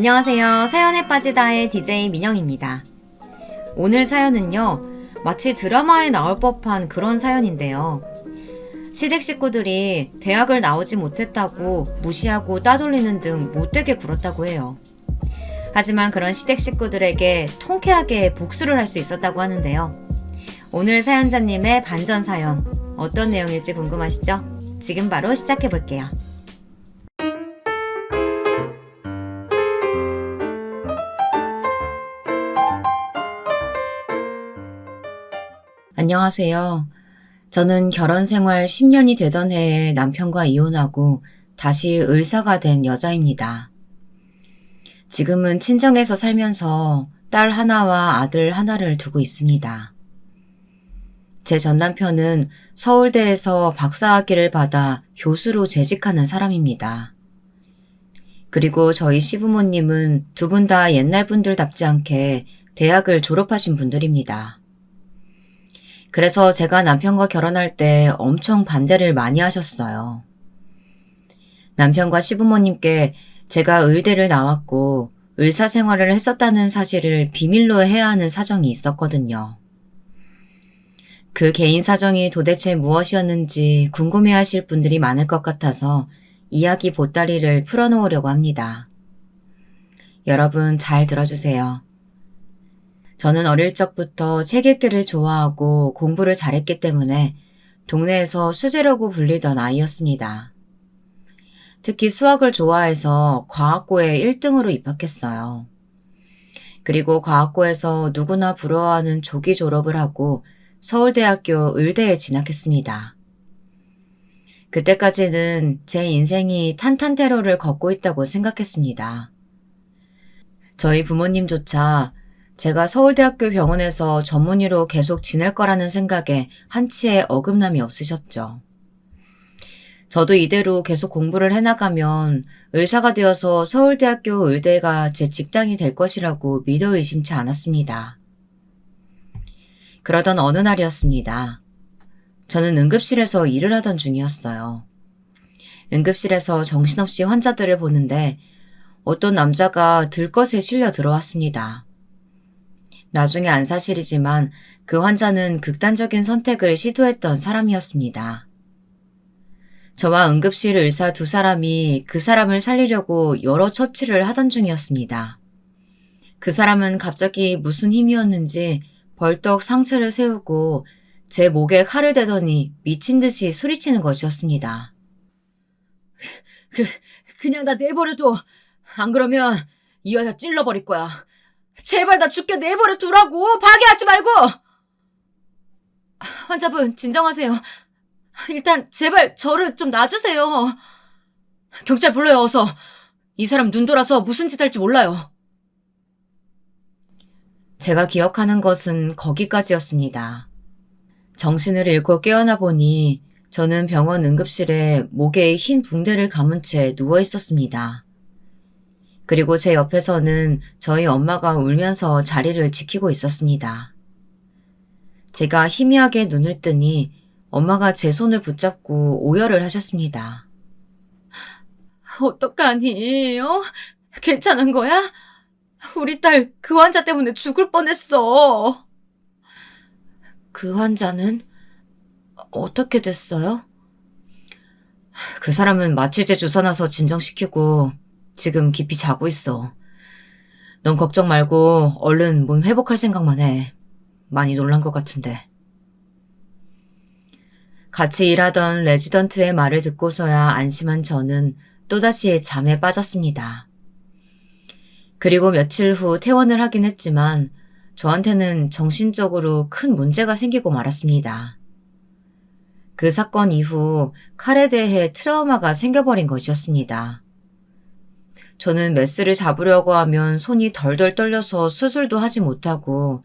안녕하세요. 사연에 빠지다의 DJ 민영입니다. 오늘 사연은요, 마치 드라마에 나올 법한 그런 사연인데요. 시댁 식구들이 대학을 나오지 못했다고 무시하고 따돌리는 등 못되게 굴었다고 해요. 하지만 그런 시댁 식구들에게 통쾌하게 복수를 할 수 있었다고 하는데요. 오늘 사연자님의 반전 사연, 어떤 내용일지 궁금하시죠? 지금 바로 시작해 볼게요. 안녕하세요. 저는 결혼 생활 10년이 되던 해에 남편과 이혼하고 다시 을사가 된 여자입니다. 지금은 친정에서 살면서 딸 하나와 아들 하나를 두고 있습니다. 제 전 남편은 서울대에서 박사학위를 받아 교수로 재직하는 사람입니다. 그리고 저희 시부모님은 두 분 다 옛날 분들답지 않게 대학을 졸업하신 분들입니다. 그래서 제가 남편과 결혼할 때 엄청 반대를 많이 하셨어요. 남편과 시부모님께 제가 의대를 나왔고 의사 생활을 했었다는 사실을 비밀로 해야 하는 사정이 있었거든요. 그 개인 사정이 도대체 무엇이었는지 궁금해하실 분들이 많을 것 같아서 이야기 보따리를 풀어놓으려고 합니다. 여러분 잘 들어주세요. 저는 어릴 적부터 책 읽기를 좋아하고 공부를 잘했기 때문에 동네에서 수재라고 불리던 아이였습니다. 특히 수학을 좋아해서 과학고에 1등으로 입학했어요. 그리고 과학고에서 누구나 부러워하는 조기 졸업을 하고 서울대학교 의대에 진학했습니다. 그때까지는 제 인생이 탄탄테러를 걷고 있다고 생각했습니다. 저희 부모님조차 제가 서울대학교 병원에서 전문의로 계속 지낼 거라는 생각에 한치의 어긋남이 없으셨죠. 저도 이대로 계속 공부를 해나가면 의사가 되어서 서울대학교 의대가 제 직장이 될 것이라고 믿어 의심치 않았습니다. 그러던 어느 날이었습니다. 저는 응급실에서 일을 하던 중이었어요. 응급실에서 정신없이 환자들을 보는데 어떤 남자가 들것에 실려 들어왔습니다. 나중에 안 사실이지만 그 환자는 극단적인 선택을 시도했던 사람이었습니다. 저와 응급실 의사 두 사람이 그 사람을 살리려고 여러 처치를 하던 중이었습니다. 그 사람은 갑자기 무슨 힘이었는지 벌떡 상체를 세우고 제 목에 칼을 대더니 미친 듯이 소리치는 것이었습니다. 그냥 나 내버려둬. 안 그러면 이 여자 찔러버릴 거야. 제발 나 죽게 내버려 두라고! 파괴하지 말고! 환자분, 진정하세요. 일단 제발 저를 좀 놔주세요. 경찰 불러요, 어서. 이 사람 눈 돌아서 무슨 짓 할지 몰라요. 제가 기억하는 것은 거기까지였습니다. 정신을 잃고 깨어나 보니 저는 병원 응급실에 목에 흰 붕대를 감은 채 누워 있었습니다. 그리고 제 옆에서는 저희 엄마가 울면서 자리를 지키고 있었습니다. 제가 희미하게 눈을 뜨니 엄마가 제 손을 붙잡고 오열을 하셨습니다. 어떡하니? 괜찮은 거야? 우리 딸 그 환자 때문에 죽을 뻔했어. 그 환자는 어떻게 됐어요? 그 사람은 마취제 주사 놔서 진정시키고 지금 깊이 자고 있어. 넌 걱정 말고 얼른 몸 회복할 생각만 해. 많이 놀란 것 같은데. 같이 일하던 레지던트의 말을 듣고서야 안심한 저는 또다시 잠에 빠졌습니다. 그리고 며칠 후 퇴원을 하긴 했지만 저한테는 정신적으로 큰 문제가 생기고 말았습니다. 그 사건 이후 칼에 대해 트라우마가 생겨버린 것이었습니다. 저는 메스를 잡으려고 하면 손이 덜덜 떨려서 수술도 하지 못하고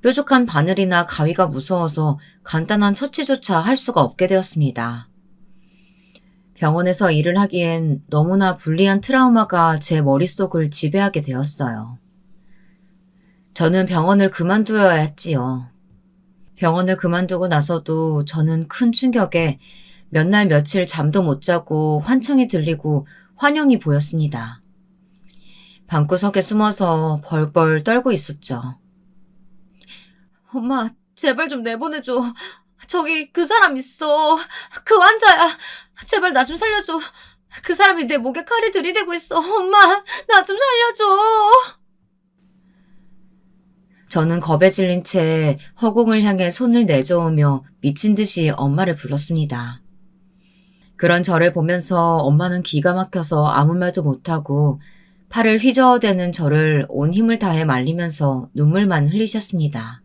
뾰족한 바늘이나 가위가 무서워서 간단한 처치조차 할 수가 없게 되었습니다. 병원에서 일을 하기엔 너무나 불리한 트라우마가 제 머릿속을 지배하게 되었어요. 저는 병원을 그만두어야 했지요. 병원을 그만두고 나서도 저는 큰 충격에 몇 날 며칠 잠도 못 자고 환청이 들리고 환영이 보였습니다. 방구석에 숨어서 벌벌 떨고 있었죠. 엄마, 제발 좀 내보내줘. 저기 그 사람 있어. 그 환자야. 제발 나 좀 살려줘. 그 사람이 내 목에 칼을 들이대고 있어. 엄마, 나 좀 살려줘. 저는 겁에 질린 채 허공을 향해 손을 내저으며 미친 듯이 엄마를 불렀습니다. 그런 저를 보면서 엄마는 기가 막혀서 아무 말도 못하고 팔을 휘저어대는 저를 온 힘을 다해 말리면서 눈물만 흘리셨습니다.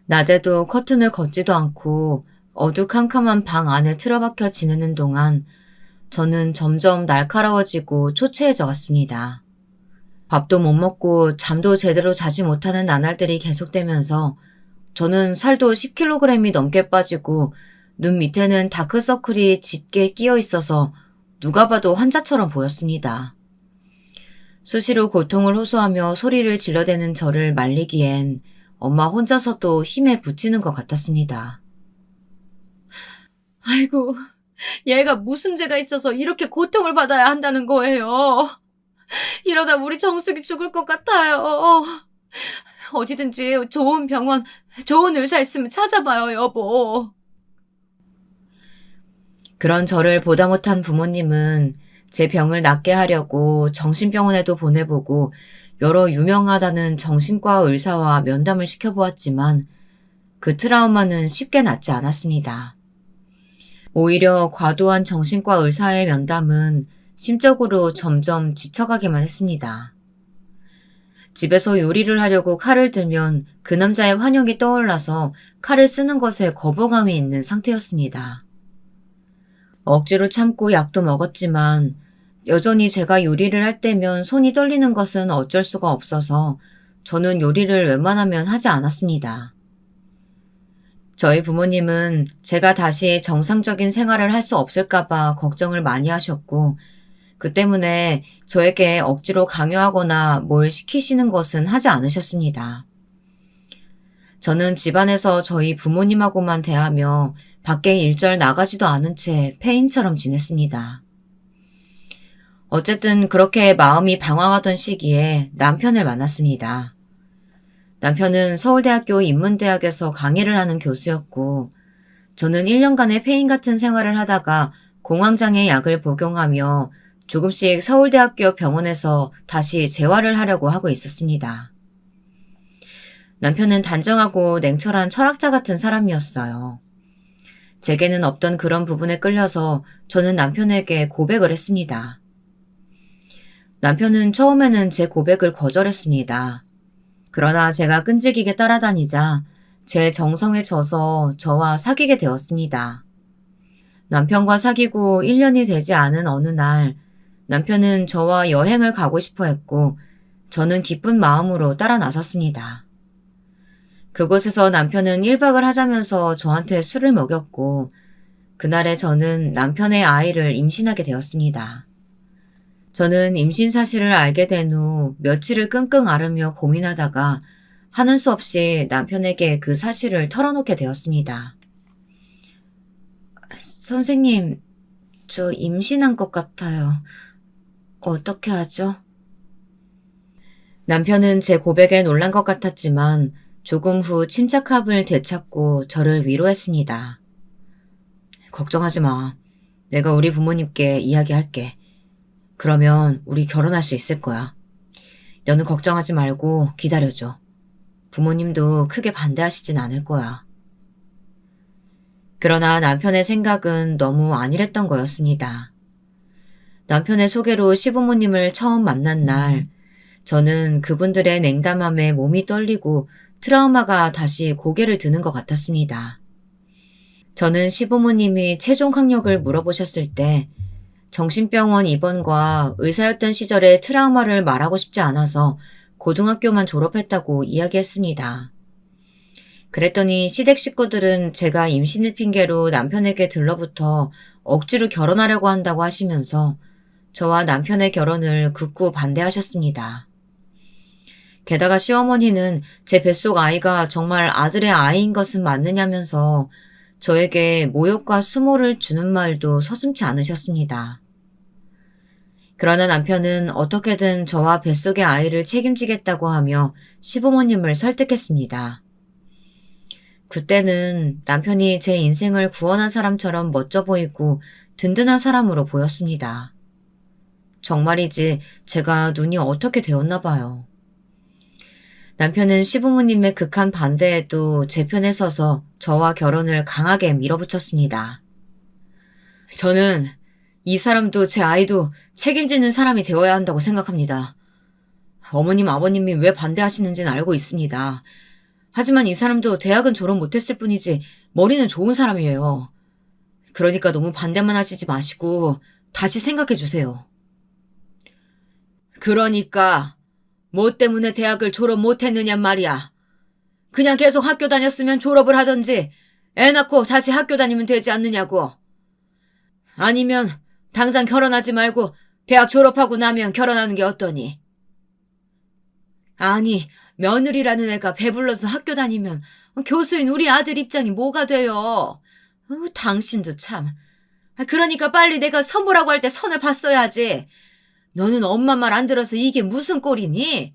낮에도 커튼을 걷지도 않고 어두캄캄한 방 안에 틀어박혀 지내는 동안 저는 점점 날카로워지고 초췌해져 갔습니다. 밥도 못 먹고 잠도 제대로 자지 못하는 나날들이 계속되면서 저는 살도 10kg이 넘게 빠지고 눈 밑에는 다크서클이 짙게 끼어 있어서 누가 봐도 환자처럼 보였습니다. 수시로 고통을 호소하며 소리를 질러대는 저를 말리기엔 엄마 혼자서도 힘에 부치는 것 같았습니다. 아이고, 얘가 무슨 죄가 있어서 이렇게 고통을 받아야 한다는 거예요. 이러다 우리 정숙이 죽을 것 같아요. 어디든지 좋은 병원, 좋은 의사 있으면 찾아봐요, 여보. 그런 저를 보다 못한 부모님은 제 병을 낫게 하려고 정신병원에도 보내보고 여러 유명하다는 정신과 의사와 면담을 시켜보았지만 그 트라우마는 쉽게 낫지 않았습니다. 오히려 과도한 정신과 의사의 면담은 심적으로 점점 지쳐가기만 했습니다. 집에서 요리를 하려고 칼을 들면 그 남자의 환영이 떠올라서 칼을 쓰는 것에 거부감이 있는 상태였습니다. 억지로 참고 약도 먹었지만 여전히 제가 요리를 할 때면 손이 떨리는 것은 어쩔 수가 없어서 저는 요리를 웬만하면 하지 않았습니다. 저희 부모님은 제가 다시 정상적인 생활을 할 수 없을까봐 걱정을 많이 하셨고 그 때문에 저에게 억지로 강요하거나 뭘 시키시는 것은 하지 않으셨습니다. 저는 집안에서 저희 부모님하고만 대하며 밖에 일절 나가지도 않은 채 폐인처럼 지냈습니다. 어쨌든 그렇게 마음이 방황하던 시기에 남편을 만났습니다. 남편은 서울대학교 인문대학에서 강의를 하는 교수였고 저는 1년간의 폐인 같은 생활을 하다가 공황장애 약을 복용하며 조금씩 서울대학교 병원에서 다시 재활을 하려고 하고 있었습니다. 남편은 단정하고 냉철한 철학자 같은 사람이었어요. 제게는 없던 그런 부분에 끌려서 저는 남편에게 고백을 했습니다. 남편은 처음에는 제 고백을 거절했습니다. 그러나 제가 끈질기게 따라다니자 제 정성에 져서 저와 사귀게 되었습니다. 남편과 사귀고 1년이 되지 않은 어느 날 남편은 저와 여행을 가고 싶어 했고 저는 기쁜 마음으로 따라 나섰습니다. 그곳에서 남편은 1박을 하자면서 저한테 술을 먹였고 그날에 저는 남편의 아이를 임신하게 되었습니다. 저는 임신 사실을 알게 된 후 며칠을 끙끙 앓으며 고민하다가 하는 수 없이 남편에게 그 사실을 털어놓게 되었습니다. 선생님, 저 임신한 것 같아요. 어떻게 하죠? 남편은 제 고백에 놀란 것 같았지만 조금 후 침착함을 되찾고 저를 위로했습니다. 걱정하지 마. 내가 우리 부모님께 이야기할게. 그러면 우리 결혼할 수 있을 거야. 너는 걱정하지 말고 기다려줘. 부모님도 크게 반대하시진 않을 거야. 그러나 남편의 생각은 너무 안일했던 거였습니다. 남편의 소개로 시부모님을 처음 만난 날, 저는 그분들의 냉담함에 몸이 떨리고 트라우마가 다시 고개를 드는 것 같았습니다. 저는 시부모님이 최종 학력을 물어보셨을 때 정신병원 입원과 의사였던 시절의 트라우마를 말하고 싶지 않아서 고등학교만 졸업했다고 이야기했습니다. 그랬더니 시댁 식구들은 제가 임신을 핑계로 남편에게 들러붙어 억지로 결혼하려고 한다고 하시면서 저와 남편의 결혼을 극구 반대하셨습니다. 게다가 시어머니는 제 뱃속 아이가 정말 아들의 아이인 것은 맞느냐면서 저에게 모욕과 수모를 주는 말도 서슴지 않으셨습니다. 그러나 남편은 어떻게든 저와 뱃속의 아이를 책임지겠다고 하며 시부모님을 설득했습니다. 그때는 남편이 제 인생을 구원한 사람처럼 멋져 보이고 든든한 사람으로 보였습니다. 정말이지 제가 눈이 어떻게 되었나 봐요. 남편은 시부모님의 극한 반대에도 제 편에 서서 저와 결혼을 강하게 밀어붙였습니다. 저는 이 사람도 제 아이도 책임지는 사람이 되어야 한다고 생각합니다. 어머님, 아버님이 왜 반대하시는지는 알고 있습니다. 하지만 이 사람도 대학은 졸업 못했을 뿐이지 머리는 좋은 사람이에요. 그러니까 너무 반대만 하시지 마시고 다시 생각해 주세요. 그러니까 뭐 때문에 대학을 졸업 못했느냔 말이야. 그냥 계속 학교 다녔으면 졸업을 하던지 애 낳고 다시 학교 다니면 되지 않느냐고. 아니면 당장 결혼하지 말고 대학 졸업하고 나면 결혼하는 게 어떠니? 아니, 며느리라는 애가 배불러서 학교 다니면 교수인 우리 아들 입장이 뭐가 돼요? 당신도 참. 그러니까 빨리 내가 선보라고 할 때 선을 봤어야지. 너는 엄마 말 안 들어서 이게 무슨 꼴이니?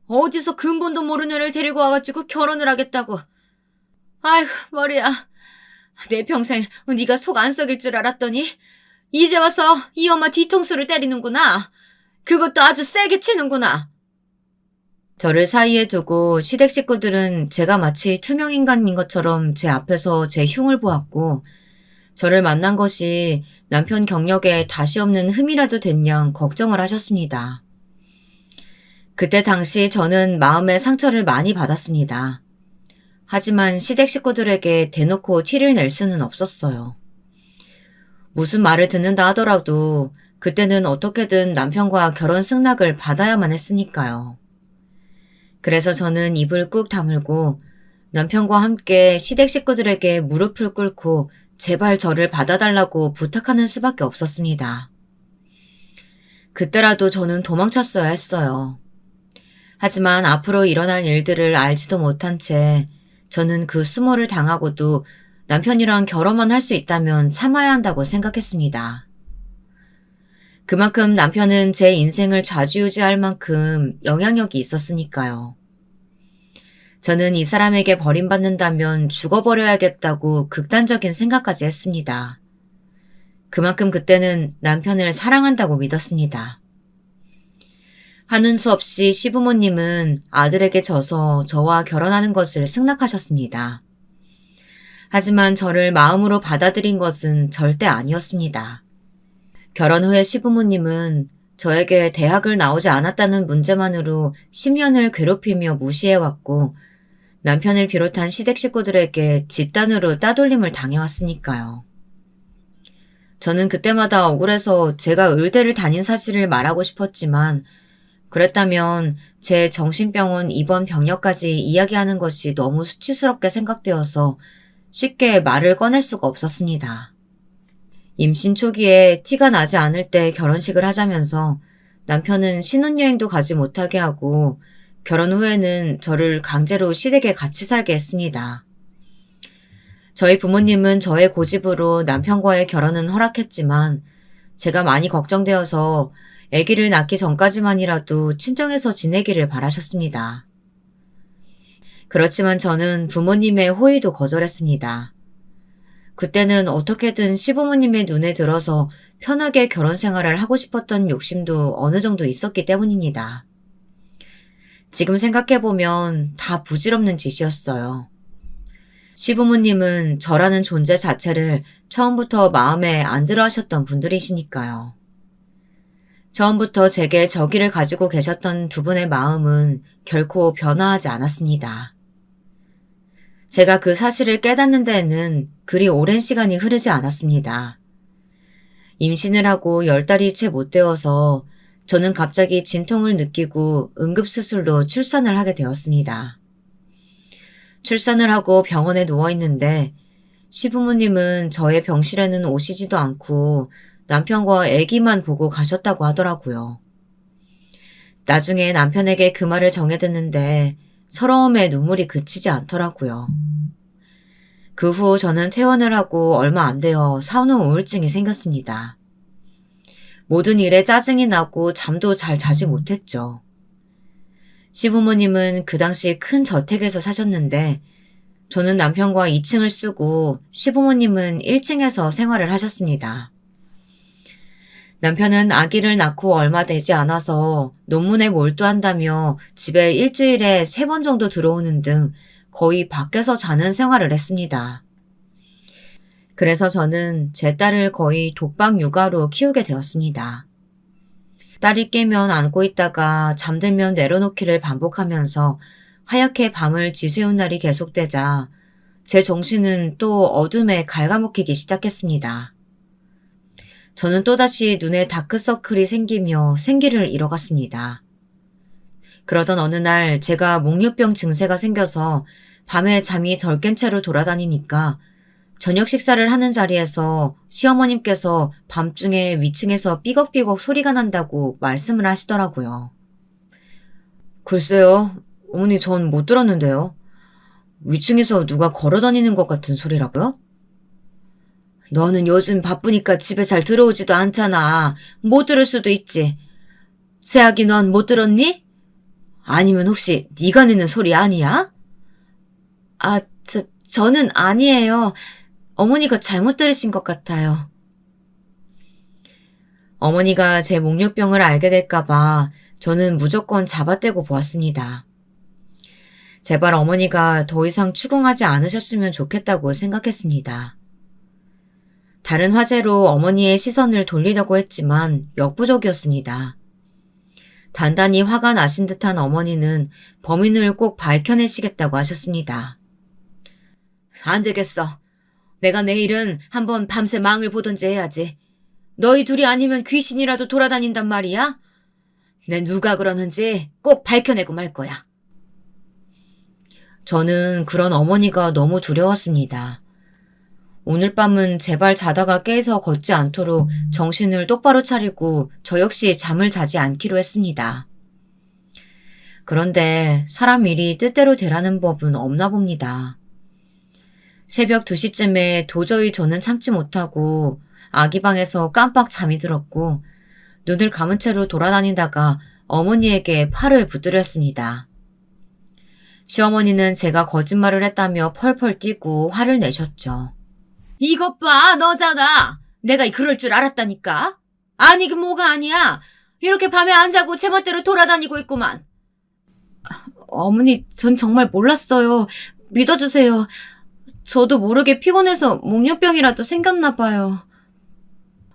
어디서 근본도 모르는 애를 데리고 와가지고 결혼을 하겠다고. 아이고, 머리야. 내 평생 네가 속 안 썩일 줄 알았더니 이제 와서 이 엄마 뒤통수를 때리는구나. 그것도 아주 세게 치는구나. 저를 사이에 두고 시댁 식구들은 제가 마치 투명인간인 것처럼 제 앞에서 제 흉을 보았고 저를 만난 것이 남편 경력에 다시 없는 흠이라도 됐냐 걱정을 하셨습니다. 그때 당시 저는 마음의 상처를 많이 받았습니다. 하지만 시댁 식구들에게 대놓고 티를 낼 수는 없었어요. 무슨 말을 듣는다 하더라도 그때는 어떻게든 남편과 결혼 승낙을 받아야만 했으니까요. 그래서 저는 입을 꾹 다물고 남편과 함께 시댁 식구들에게 무릎을 꿇고 제발 저를 받아달라고 부탁하는 수밖에 없었습니다. 그때라도 저는 도망쳤어야 했어요. 하지만 앞으로 일어날 일들을 알지도 못한 채 저는 그 수모를 당하고도 남편이랑 결혼만 할 수 있다면 참아야 한다고 생각했습니다. 그만큼 남편은 제 인생을 좌지우지할 만큼 영향력이 있었으니까요. 저는 이 사람에게 버림받는다면 죽어버려야겠다고 극단적인 생각까지 했습니다. 그만큼 그때는 남편을 사랑한다고 믿었습니다. 하는 수 없이 시부모님은 아들에게 져서 저와 결혼하는 것을 승낙하셨습니다. 하지만 저를 마음으로 받아들인 것은 절대 아니었습니다. 결혼 후에 시부모님은 저에게 대학을 나오지 않았다는 문제만으로 10년을 괴롭히며 무시해왔고 남편을 비롯한 시댁 식구들에게 집단으로 따돌림을 당해왔으니까요. 저는 그때마다 억울해서 제가 의대를 다닌 사실을 말하고 싶었지만 그랬다면 제 정신병원 입원 병력까지 이야기하는 것이 너무 수치스럽게 생각되어서 쉽게 말을 꺼낼 수가 없었습니다. 임신 초기에 티가 나지 않을 때 결혼식을 하자면서 남편은 신혼여행도 가지 못하게 하고 결혼 후에는 저를 강제로 시댁에 같이 살게 했습니다. 저희 부모님은 저의 고집으로 남편과의 결혼은 허락했지만 제가 많이 걱정되어서 아기를 낳기 전까지만이라도 친정에서 지내기를 바라셨습니다. 그렇지만 저는 부모님의 호의도 거절했습니다. 그때는 어떻게든 시부모님의 눈에 들어서 편하게 결혼 생활을 하고 싶었던 욕심도 어느 정도 있었기 때문입니다. 지금 생각해보면 다 부질없는 짓이었어요. 시부모님은 저라는 존재 자체를 처음부터 마음에 안 들어 하셨던 분들이시니까요. 처음부터 제게 저기를 가지고 계셨던 두 분의 마음은 결코 변화하지 않았습니다. 제가 그 사실을 깨닫는 데에는 그리 오랜 시간이 흐르지 않았습니다. 임신을 하고 10달이 채 못 되어서 저는 갑자기 진통을 느끼고 응급수술로 출산을 하게 되었습니다. 출산을 하고 병원에 누워있는데 시부모님은 저의 병실에는 오시지도 않고 남편과 아기만 보고 가셨다고 하더라고요. 나중에 남편에게 그 말을 정해 듣는데 서러움에 눈물이 그치지 않더라고요. 그 후 저는 퇴원을 하고 얼마 안 되어 산후 우울증이 생겼습니다. 모든 일에 짜증이 나고 잠도 잘 자지 못했죠. 시부모님은 그 당시 큰 저택에서 사셨는데 저는 남편과 2층을 쓰고 시부모님은 1층에서 생활을 하셨습니다. 남편은 아기를 낳고 얼마 되지 않아서 논문에 몰두한다며 집에 일주일에 3번 정도 들어오는 등 거의 밖에서 자는 생활을 했습니다. 그래서 저는 제 딸을 거의 독박 육아로 키우게 되었습니다. 딸이 깨면 안고 있다가 잠들면 내려놓기를 반복하면서 하얗게 밤을 지새운 날이 계속되자 제 정신은 또 어둠에 갉아먹히기 시작했습니다. 저는 또다시 눈에 다크서클이 생기며 생기를 잃어갔습니다. 그러던 어느 날 제가 목류병 증세가 생겨서 밤에 잠이 덜 깬 채로 돌아다니니까 저녁 식사를 하는 자리에서 시어머님께서 밤중에 위층에서 삐걱삐걱 소리가 난다고 말씀을 하시더라고요. 글쎄요, 어머니 전 못 들었는데요. 위층에서 누가 걸어다니는 것 같은 소리라고요? 너는 요즘 바쁘니까 집에 잘 들어오지도 않잖아. 못 들을 수도 있지. 새아기 넌 못 들었니? 아니면 혹시 네가 내는 소리 아니야? 저는 아니에요. 어머니가 잘못 들으신 것 같아요. 어머니가 제 목류병을 알게 될까봐 저는 무조건 잡아떼고 보았습니다. 제발 어머니가 더 이상 추궁하지 않으셨으면 좋겠다고 생각했습니다. 다른 화제로 어머니의 시선을 돌리려고 했지만 역부족이었습니다. 단단히 화가 나신 듯한 어머니는 범인을 꼭 밝혀내시겠다고 하셨습니다. 안 되겠어. 내가 내일은 한번 밤새 망을 보던지 해야지. 너희 둘이 아니면 귀신이라도 돌아다닌단 말이야? 내 누가 그러는지 꼭 밝혀내고 말 거야. 저는 그런 어머니가 너무 두려웠습니다. 오늘 밤은 제발 자다가 깨서 걷지 않도록 정신을 똑바로 차리고 저 역시 잠을 자지 않기로 했습니다. 그런데 사람 일이 뜻대로 되라는 법은 없나 봅니다. 새벽 2시쯤에 도저히 저는 참지 못하고 아기 방에서 깜빡 잠이 들었고 눈을 감은 채로 돌아다니다가 어머니에게 팔을 붙들였습니다. 시어머니는 제가 거짓말을 했다며 펄펄 뛰고 화를 내셨죠. 이것 봐, 너잖아. 내가 그럴 줄 알았다니까. 아니, 그 뭐가 아니야. 이렇게 밤에 안 자고 제멋대로 돌아다니고 있구만. 어머니, 전 정말 몰랐어요. 믿어주세요. 저도 모르게 피곤해서 목류병이라도 생겼나 봐요.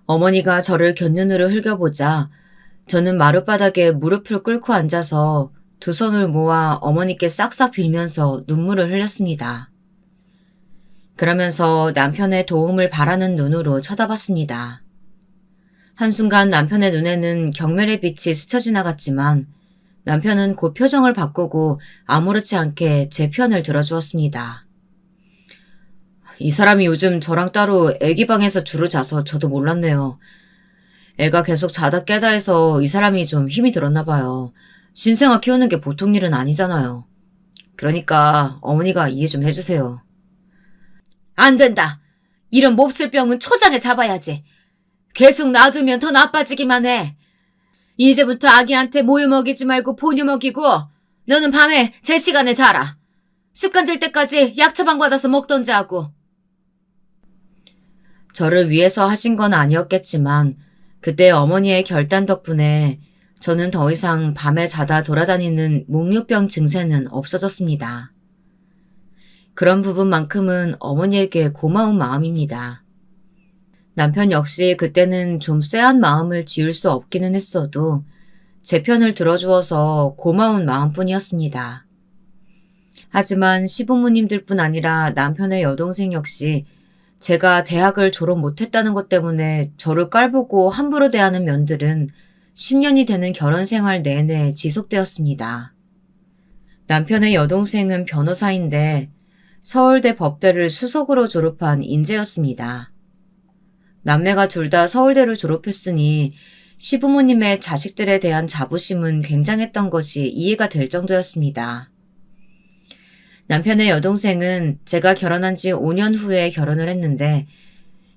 어머니가 저를 곁눈으로 흘겨보자 저는 마룻바닥에 무릎을 꿇고 앉아서 두 손을 모아 어머니께 싹싹 빌면서 눈물을 흘렸습니다. 그러면서 남편의 도움을 바라는 눈으로 쳐다봤습니다. 한순간 남편의 눈에는 경멸의 빛이 스쳐 지나갔지만 남편은 곧 표정을 바꾸고 아무렇지 않게 제 편을 들어주었습니다. 이 사람이 요즘 저랑 따로 애기 방에서 주로 자서 저도 몰랐네요. 애가 계속 자다 깨다 해서 이 사람이 좀 힘이 들었나 봐요. 신생아 키우는 게 보통 일은 아니잖아요. 그러니까 어머니가 이해 좀 해주세요. 안 된다. 이런 몹쓸 병은 초장에 잡아야지. 계속 놔두면 더 나빠지기만 해. 이제부터 아기한테 모유 먹이지 말고 본유 먹이고 너는 밤에 제 시간에 자라. 습관 들 때까지 약 처방 받아서 먹던지 하고. 저를 위해서 하신 건 아니었겠지만 그때 어머니의 결단 덕분에 저는 더 이상 밤에 자다 돌아다니는 목류병 증세는 없어졌습니다. 그런 부분만큼은 어머니에게 고마운 마음입니다. 남편 역시 그때는 좀 쎄한 마음을 지울 수 없기는 했어도 제 편을 들어주어서 고마운 마음뿐이었습니다. 하지만 시부모님들뿐 아니라 남편의 여동생 역시 제가 대학을 졸업 못했다는 것 때문에 저를 깔보고 함부로 대하는 면들은 10년이 되는 결혼 생활 내내 지속되었습니다. 남편의 여동생은 변호사인데 서울대 법대를 수석으로 졸업한 인재였습니다. 남매가 둘 다 서울대를 졸업했으니 시부모님의 자식들에 대한 자부심은 굉장했던 것이 이해가 될 정도였습니다. 남편의 여동생은 제가 결혼한 지 5년 후에 결혼을 했는데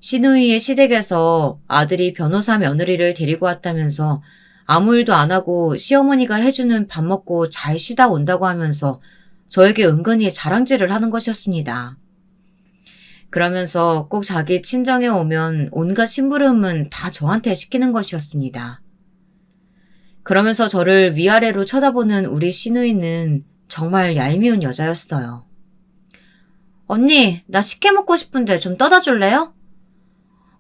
시누이의 시댁에서 아들이 변호사 며느리를 데리고 왔다면서 아무 일도 안 하고 시어머니가 해주는 밥 먹고 잘 쉬다 온다고 하면서 저에게 은근히 자랑질을 하는 것이었습니다. 그러면서 꼭 자기 친정에 오면 온갖 심부름은 다 저한테 시키는 것이었습니다. 그러면서 저를 위아래로 쳐다보는 우리 시누이는 정말 얄미운 여자였어요. 언니, 나 식혜 먹고 싶은데 좀 떠다 줄래요?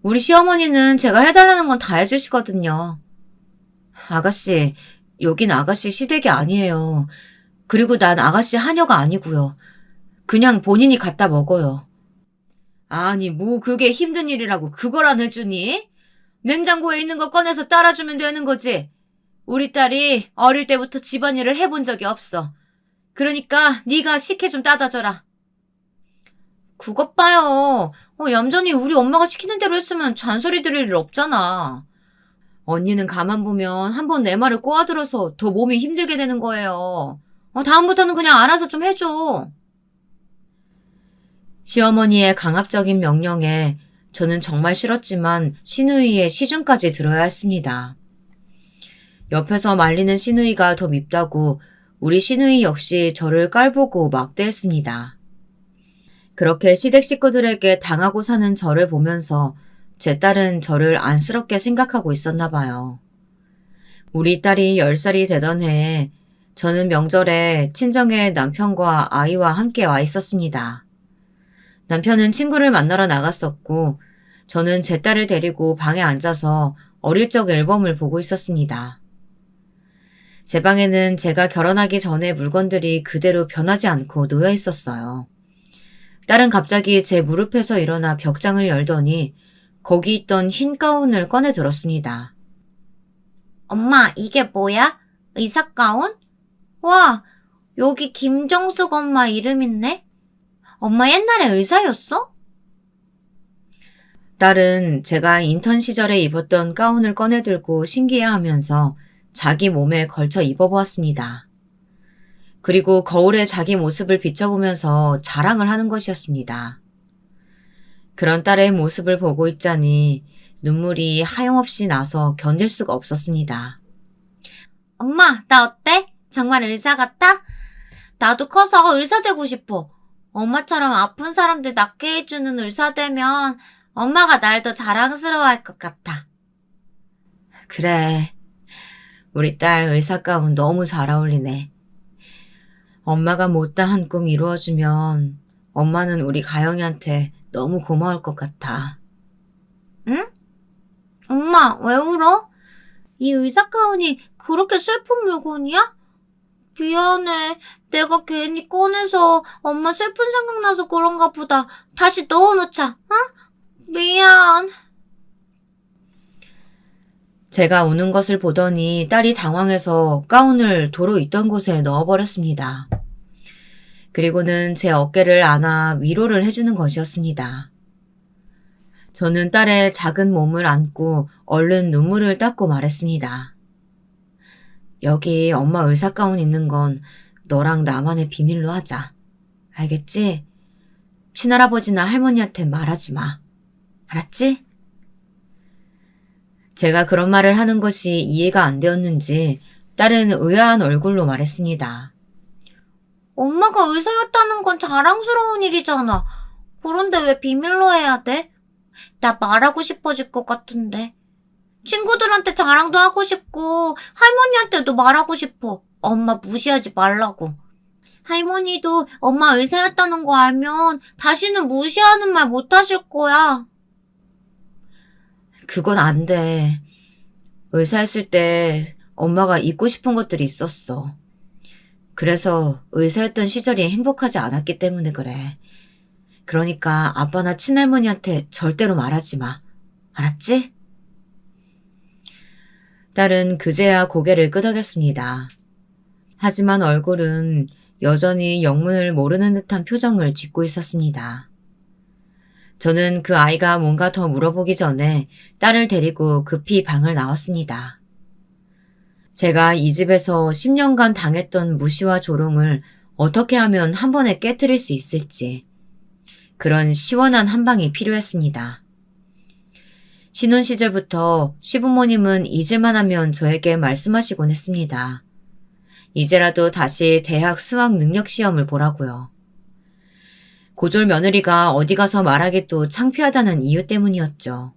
우리 시어머니는 제가 해달라는 건 다 해주시거든요. 아가씨, 여긴 아가씨 시댁이 아니에요. 그리고 난 아가씨 하녀가 아니고요. 그냥 본인이 갖다 먹어요. 아니, 뭐 그게 힘든 일이라고 그걸 안 해주니? 냉장고에 있는 거 꺼내서 따라주면 되는 거지. 우리 딸이 어릴 때부터 집안일을 해본 적이 없어. 그러니까 네가 식혜 좀 따다 줘라. 그것 봐요. 얌전히 우리 엄마가 시키는 대로 했으면 잔소리 들을 일 없잖아. 언니는 가만 보면 한번 내 말을 꼬아들어서 더 몸이 힘들게 되는 거예요. 다음부터는 그냥 알아서 좀 해줘. 시어머니의 강압적인 명령에 저는 정말 싫었지만 시누이의 시중까지 들어야 했습니다. 옆에서 말리는 시누이가 더 밉다고 우리 시누이 역시 저를 깔보고 막대했습니다. 그렇게 시댁 식구들에게 당하고 사는 저를 보면서 제 딸은 저를 안쓰럽게 생각하고 있었나 봐요. 우리 딸이 10살이 되던 해에 저는 명절에 친정에 남편과 아이와 함께 와 있었습니다. 남편은 친구를 만나러 나갔었고 저는 제 딸을 데리고 방에 앉아서 어릴 적 앨범을 보고 있었습니다. 제 방에는 제가 결혼하기 전에 물건들이 그대로 변하지 않고 놓여 있었어요. 딸은 갑자기 제 무릎에서 일어나 벽장을 열더니 거기 있던 흰 가운을 꺼내 들었습니다. 엄마, 이게 뭐야? 의사 가운? 와, 여기 김정숙 엄마 이름 있네? 엄마 옛날에 의사였어? 딸은 제가 인턴 시절에 입었던 가운을 꺼내 들고 신기해하면서 자기 몸에 걸쳐 입어보았습니다. 그리고 거울에 자기 모습을 비춰보면서 자랑을 하는 것이었습니다. 그런 딸의 모습을 보고 있자니 눈물이 하염없이 나서 견딜 수가 없었습니다. 엄마, 나 어때? 정말 의사 같아? 나도 커서 의사 되고 싶어. 엄마처럼 아픈 사람들 낫게 해주는 의사 되면 엄마가 날 더 자랑스러워할 것 같아. 그래, 우리 딸 의사 가운 너무 잘 어울리네. 엄마가 못다한 꿈 이루어주면 엄마는 우리 가영이한테 너무 고마울 것 같아. 응? 엄마, 왜 울어? 이 의사 가운이 그렇게 슬픈 물건이야? 미안해. 내가 괜히 꺼내서 엄마 슬픈 생각나서 그런가 보다. 다시 넣어놓자. 어? 미안. 제가 우는 것을 보더니 딸이 당황해서 가운을 도로 있던 곳에 넣어버렸습니다. 그리고는 제 어깨를 안아 위로를 해주는 것이었습니다. 저는 딸의 작은 몸을 안고 얼른 눈물을 닦고 말했습니다. 여기 엄마 의사 가운 있는 건 너랑 나만의 비밀로 하자. 알겠지? 친할아버지나 할머니한테 말하지 마. 알았지? 제가 그런 말을 하는 것이 이해가 안 되었는지 딸은 의아한 얼굴로 말했습니다. 엄마가 의사였다는 건 자랑스러운 일이잖아. 그런데 왜 비밀로 해야 돼? 나 말하고 싶어질 것 같은데. 친구들한테 자랑도 하고 싶고 할머니한테도 말하고 싶어. 엄마 무시하지 말라고. 할머니도 엄마 의사였다는 거 알면 다시는 무시하는 말 못하실 거야. 그건 안 돼. 의사였을 때 엄마가 잊고 싶은 것들이 있었어. 그래서 의사였던 시절이 행복하지 않았기 때문에 그래. 그러니까 아빠나 친할머니한테 절대로 말하지 마. 알았지? 딸은 그제야 고개를 끄덕였습니다. 하지만 얼굴은 여전히 영문을 모르는 듯한 표정을 짓고 있었습니다. 저는 그 아이가 뭔가 더 물어보기 전에 딸을 데리고 급히 방을 나왔습니다. 제가 이 집에서 10년간 당했던 무시와 조롱을 어떻게 하면 한 번에 깨트릴 수 있을지 그런 시원한 한 방이 필요했습니다. 신혼 시절부터 시부모님은 잊을만 하면 저에게 말씀하시곤 했습니다. 이제라도 다시 대학 수학 능력 시험을 보라고요. 고졸 며느리가 어디 가서 말하기도 창피하다는 이유 때문이었죠.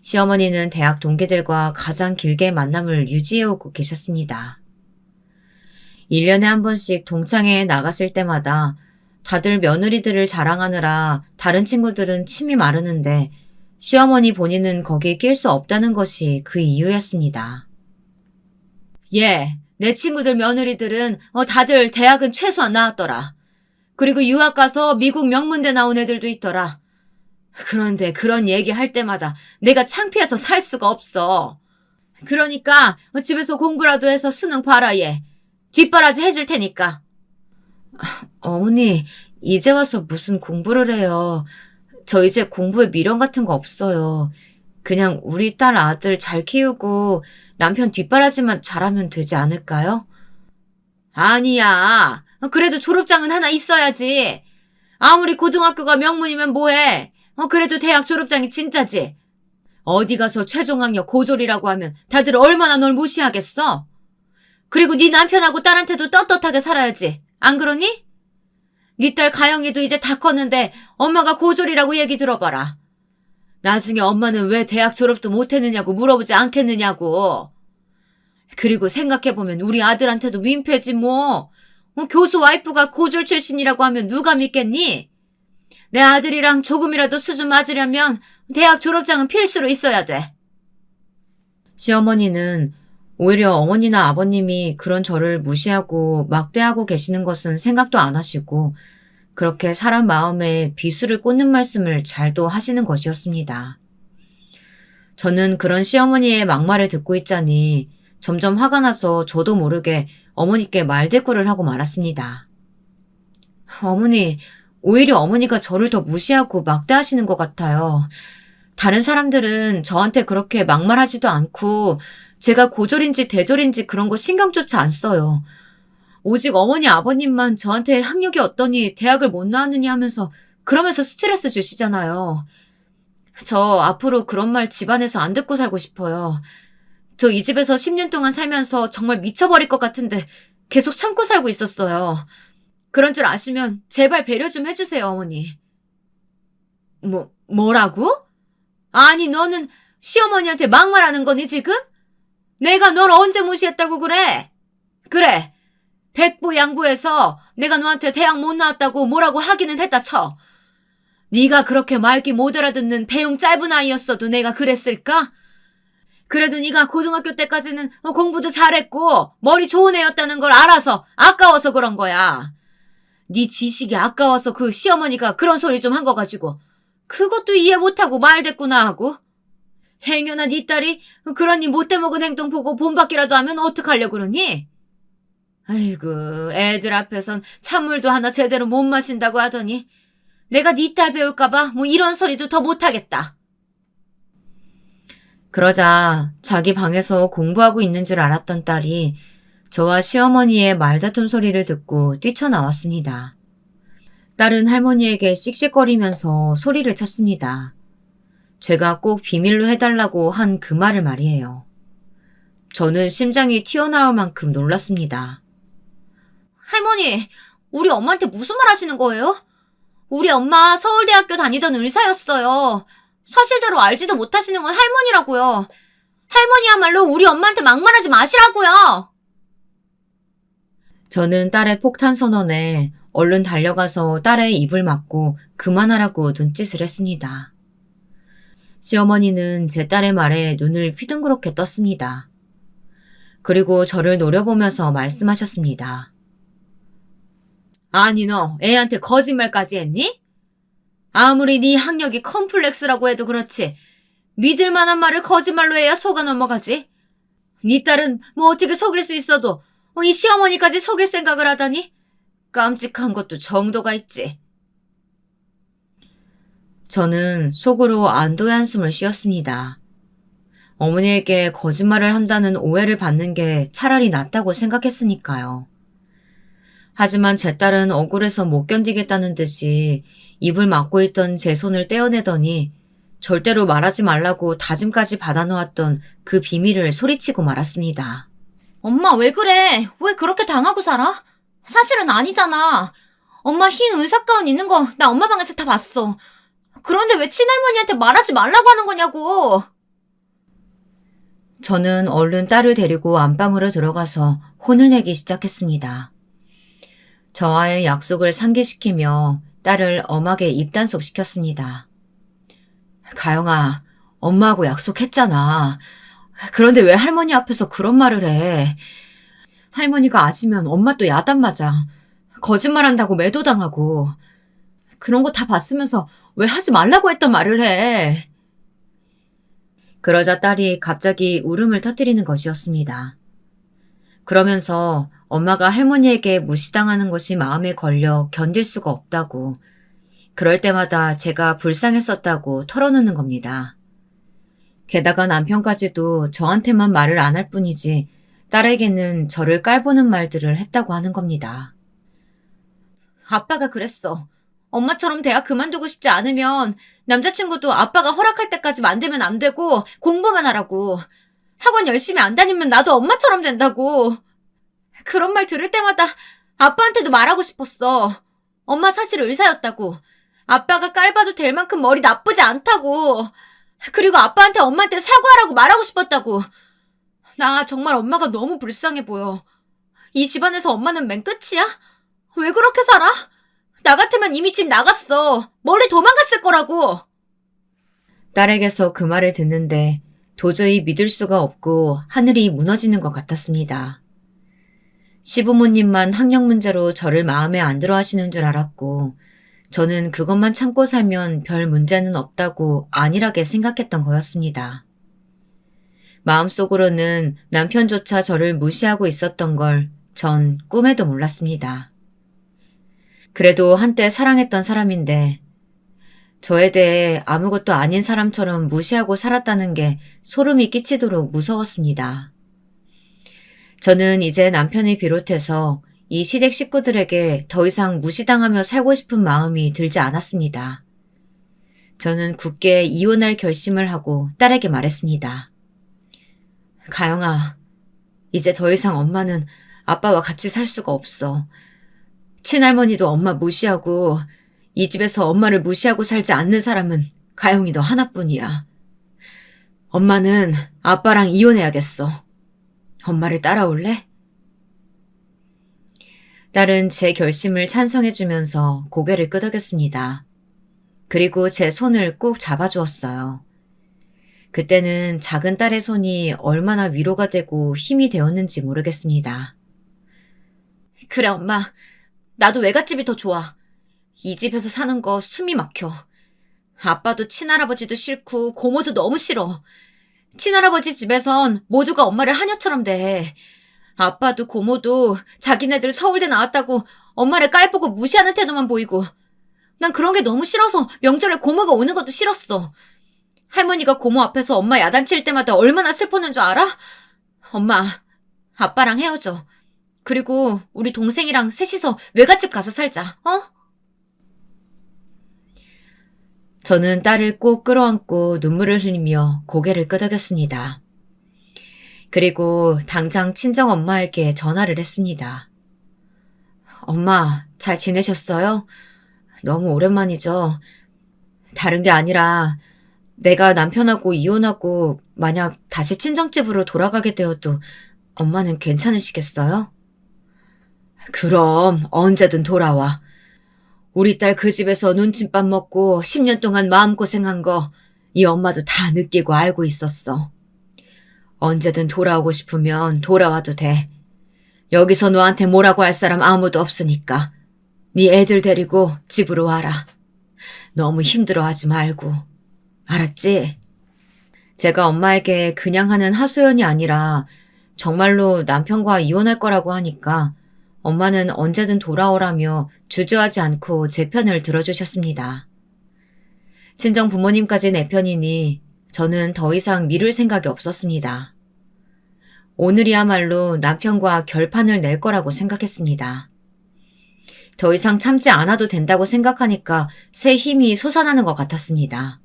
시어머니는 대학 동기들과 가장 길게 만남을 유지해오고 계셨습니다. 1년에 한 번씩 동창회에 나갔을 때마다 다들 며느리들을 자랑하느라 다른 친구들은 침이 마르는데 시어머니 본인은 거기에 낄 수 없다는 것이 그 이유였습니다. 예, 내 친구들 며느리들은 다들 대학은 최소한 나왔더라. 그리고 유학 가서 미국 명문대 나온 애들도 있더라. 그런데 그런 얘기 할 때마다 내가 창피해서 살 수가 없어. 그러니까 집에서 공부라도 해서 수능 봐라 얘. 뒷바라지 해줄 테니까. 어머니, 이제 와서 무슨 공부를 해요. 저 이제 공부에 미련 같은 거 없어요. 그냥 우리 딸 아들 잘 키우고 남편 뒷바라지만 잘하면 되지 않을까요? 아니야. 그래도 졸업장은 하나 있어야지. 아무리 고등학교가 명문이면 뭐해. 그래도 대학 졸업장이 진짜지. 어디 가서 최종학력 고졸이라고 하면 다들 얼마나 널 무시하겠어? 그리고 네 남편하고 딸한테도 떳떳하게 살아야지. 안 그러니? 네 딸 가영이도 이제 다 컸는데 엄마가 고졸이라고 얘기 들어봐라. 나중에 엄마는 왜 대학 졸업도 못했느냐고 물어보지 않겠느냐고. 그리고 생각해보면 우리 아들한테도 민폐지 뭐. 교수 와이프가 고졸 출신이라고 하면 누가 믿겠니? 내 아들이랑 조금이라도 수준 맞으려면 대학 졸업장은 필수로 있어야 돼. 시어머니는 오히려 어머니나 아버님이 그런 저를 무시하고 막대하고 계시는 것은 생각도 안 하시고 그렇게 사람 마음에 비수를 꽂는 말씀을 잘도 하시는 것이었습니다. 저는 그런 시어머니의 막말을 듣고 있자니 점점 화가 나서 저도 모르게 어머니께 말대꾸를 하고 말았습니다. 어머니, 오히려 어머니가 저를 더 무시하고 막대하시는 것 같아요. 다른 사람들은 저한테 그렇게 막말하지도 않고 제가 고졸인지 대졸인지 그런 거 신경조차 안 써요. 오직 어머니 아버님만 저한테 학력이 어떠니 대학을 못 나왔느냐 하면서 그러면서 스트레스 주시잖아요. 저 앞으로 그런 말 집안에서 안 듣고 살고 싶어요. 저 이 집에서 10년 동안 살면서 정말 미쳐버릴 것 같은데 계속 참고 살고 있었어요. 그런 줄 아시면 제발 배려 좀 해주세요, 어머니. 뭐라고? 아니, 너는 시어머니한테 막말하는 거니, 지금? 내가 널 언제 무시했다고 그래? 그래. 백보양보해서 내가 너한테 대학 못 나왔다고 뭐라고 하기는 했다 쳐. 네가 그렇게 말귀 못 알아듣는 배움 짧은 아이였어도 내가 그랬을까? 그래도 네가 고등학교 때까지는 공부도 잘했고 머리 좋은 애였다는 걸 알아서 아까워서 그런 거야. 네 지식이 아까워서 그 시어머니가 그런 소리 좀 한 거 가지고 그것도 이해 못하고 말댔구나 하고. 행여나 네 딸이 그런 네 못돼먹은 행동 보고 본받기라도 하면 어떡하려고 그러니? 아이고, 애들 앞에선 찬물도 하나 제대로 못 마신다고 하더니 내가 네 딸 배울까봐 뭐 이런 소리도 더 못하겠다. 그러자 자기 방에서 공부하고 있는 줄 알았던 딸이 저와 시어머니의 말다툼 소리를 듣고 뛰쳐나왔습니다. 딸은 할머니에게 씩씩거리면서 소리를 쳤습니다. 제가 꼭 비밀로 해달라고 한 그 말을 말이에요. 저는 심장이 튀어나올 만큼 놀랐습니다. 할머니, 우리 엄마한테 무슨 말 하시는 거예요? 우리 엄마 서울대학교 다니던 의사였어요. 사실대로 알지도 못하시는 건 할머니라고요. 할머니야말로 우리 엄마한테 막말하지 마시라고요. 저는 딸의 폭탄 선언에 얼른 달려가서 딸의 입을 막고 그만하라고 눈짓을 했습니다. 시어머니는 제 딸의 말에 눈을 휘둥그렇게 떴습니다. 그리고 저를 노려보면서 말씀하셨습니다. 아니 너 애한테 거짓말까지 했니? 아무리 네 학력이 컴플렉스라고 해도 그렇지 믿을 만한 말을 거짓말로 해야 속아 넘어가지. 네 딸은 뭐 어떻게 속일 수 있어도 이 시어머니까지 속일 생각을 하다니 깜찍한 것도 정도가 있지. 저는 속으로 안도의 한숨을 쉬었습니다. 어머니에게 거짓말을 한다는 오해를 받는 게 차라리 낫다고 생각했으니까요. 하지만 제 딸은 억울해서 못 견디겠다는 듯이 입을 막고 있던 제 손을 떼어내더니 절대로 말하지 말라고 다짐까지 받아놓았던 그 비밀을 소리치고 말았습니다. 엄마 왜 그래? 왜 그렇게 당하고 살아? 사실은 아니잖아. 엄마 흰 의사가운 있는 거 나 엄마 방에서 다 봤어. 그런데 왜 친할머니한테 말하지 말라고 하는 거냐고. 저는 얼른 딸을 데리고 안방으로 들어가서 혼을 내기 시작했습니다. 저와의 약속을 상기시키며 딸을 엄하게 입단속시켰습니다. 가영아, 엄마하고 약속했잖아. 그런데 왜 할머니 앞에서 그런 말을 해? 할머니가 아시면 엄마 또 야단 맞아. 거짓말한다고 매도당하고. 그런 거 다 봤으면서 왜 하지 말라고 했던 말을 해? 그러자 딸이 갑자기 울음을 터뜨리는 것이었습니다. 그러면서 엄마가 할머니에게 무시당하는 것이 마음에 걸려 견딜 수가 없다고, 그럴 때마다 제가 불쌍했었다고 털어놓는 겁니다. 게다가 남편까지도 저한테만 말을 안 할 뿐이지 딸에게는 저를 깔보는 말들을 했다고 하는 겁니다. 아빠가 그랬어. 엄마처럼 대학 그만두고 싶지 않으면 남자친구도 아빠가 허락할 때까지 만들면 안 되고 공부만 하라고. 학원 열심히 안 다니면 나도 엄마처럼 된다고. 그런 말 들을 때마다 아빠한테도 말하고 싶었어. 엄마 사실 의사였다고. 아빠가 깔봐도 될 만큼 머리 나쁘지 않다고. 그리고 아빠한테 엄마한테 사과하라고 말하고 싶었다고. 나 정말 엄마가 너무 불쌍해 보여. 이 집안에서 엄마는 맨 끝이야? 왜 그렇게 살아? 나 같으면 이미 집 나갔어. 멀리 도망갔을 거라고. 딸에게서 그 말을 듣는데 도저히 믿을 수가 없고 하늘이 무너지는 것 같았습니다. 시부모님만 학력 문제로 저를 마음에 안 들어 하시는 줄 알았고, 저는 그것만 참고 살면 별 문제는 없다고 안일하게 생각했던 거였습니다. 마음속으로는 남편조차 저를 무시하고 있었던 걸 전 꿈에도 몰랐습니다. 그래도 한때 사랑했던 사람인데 저에 대해 아무것도 아닌 사람처럼 무시하고 살았다는 게 소름이 끼치도록 무서웠습니다. 저는 이제 남편을 비롯해서 이 시댁 식구들에게 더 이상 무시당하며 살고 싶은 마음이 들지 않았습니다. 저는 굳게 이혼할 결심을 하고 딸에게 말했습니다. 가영아, 이제 더 이상 엄마는 아빠와 같이 살 수가 없어. 친할머니도 엄마 무시하고 이 집에서 엄마를 무시하고 살지 않는 사람은 가영이 너 하나뿐이야. 엄마는 아빠랑 이혼해야겠어. 엄마를 따라올래? 딸은 제 결심을 찬성해주면서 고개를 끄덕였습니다. 그리고 제 손을 꼭 잡아주었어요. 그때는 작은 딸의 손이 얼마나 위로가 되고 힘이 되었는지 모르겠습니다. 그래 엄마. 나도 외갓집이 더 좋아. 이 집에서 사는 거 숨이 막혀. 아빠도 친할아버지도 싫고 고모도 너무 싫어. 친할아버지 집에선 모두가 엄마를 하녀처럼 대해. 아빠도 고모도 자기네들 서울대 나왔다고 엄마를 깔보고 무시하는 태도만 보이고. 난 그런 게 너무 싫어서 명절에 고모가 오는 것도 싫었어. 할머니가 고모 앞에서 엄마 야단칠 때마다 얼마나 슬펐는 줄 알아? 엄마, 아빠랑 헤어져. 그리고 우리 동생이랑 셋이서 외갓집 가서 살자, 어? 저는 딸을 꼭 끌어안고 눈물을 흘리며 고개를 끄덕였습니다. 그리고 당장 친정엄마에게 전화를 했습니다. 엄마, 잘 지내셨어요? 너무 오랜만이죠? 다른 게 아니라 내가 남편하고 이혼하고 만약 다시 친정집으로 돌아가게 되어도 엄마는 괜찮으시겠어요? 그럼 언제든 돌아와. 우리 딸 그 집에서 눈칫밥 먹고 10년 동안 마음고생한 거 이 엄마도 다 느끼고 알고 있었어. 언제든 돌아오고 싶으면 돌아와도 돼. 여기서 너한테 뭐라고 할 사람 아무도 없으니까 네 애들 데리고 집으로 와라. 너무 힘들어하지 말고. 알았지? 제가 엄마에게 그냥 하는 하소연이 아니라 정말로 남편과 이혼할 거라고 하니까 엄마는 언제든 돌아오라며 주저하지 않고 제 편을 들어주셨습니다. 친정 부모님까지 내 편이니 저는 더 이상 미룰 생각이 없었습니다. 오늘이야말로 남편과 결판을 낼 거라고 생각했습니다. 더 이상 참지 않아도 된다고 생각하니까 새 힘이 솟아나는 것 같았습니다.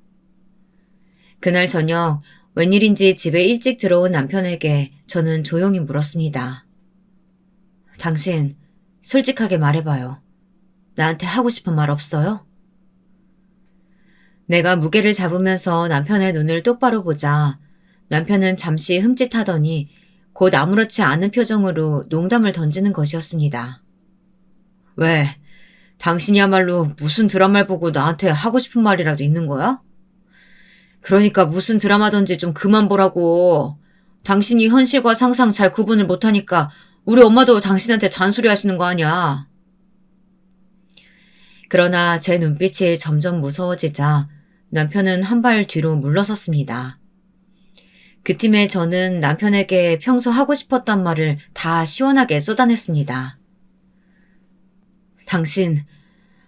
그날 저녁 웬일인지 집에 일찍 들어온 남편에게 저는 조용히 물었습니다. 당신 솔직하게 말해봐요. 나한테 하고 싶은 말 없어요? 내가 무게를 잡으면서 남편의 눈을 똑바로 보자 남편은 잠시 흠칫하더니 곧 아무렇지 않은 표정으로 농담을 던지는 것이었습니다. 왜? 당신이야말로 무슨 드라마를 보고 나한테 하고 싶은 말이라도 있는 거야? 그러니까 무슨 드라마든지 좀 그만 보라고. 당신이 현실과 상상 잘 구분을 못하니까 우리 엄마도 당신한테 잔소리 하시는 거 아니야. 그러나 제 눈빛이 점점 무서워지자 남편은 한 발 뒤로 물러섰습니다. 그 틈에 저는 남편에게 평소 하고 싶었던 말을 다 시원하게 쏟아냈습니다. 당신,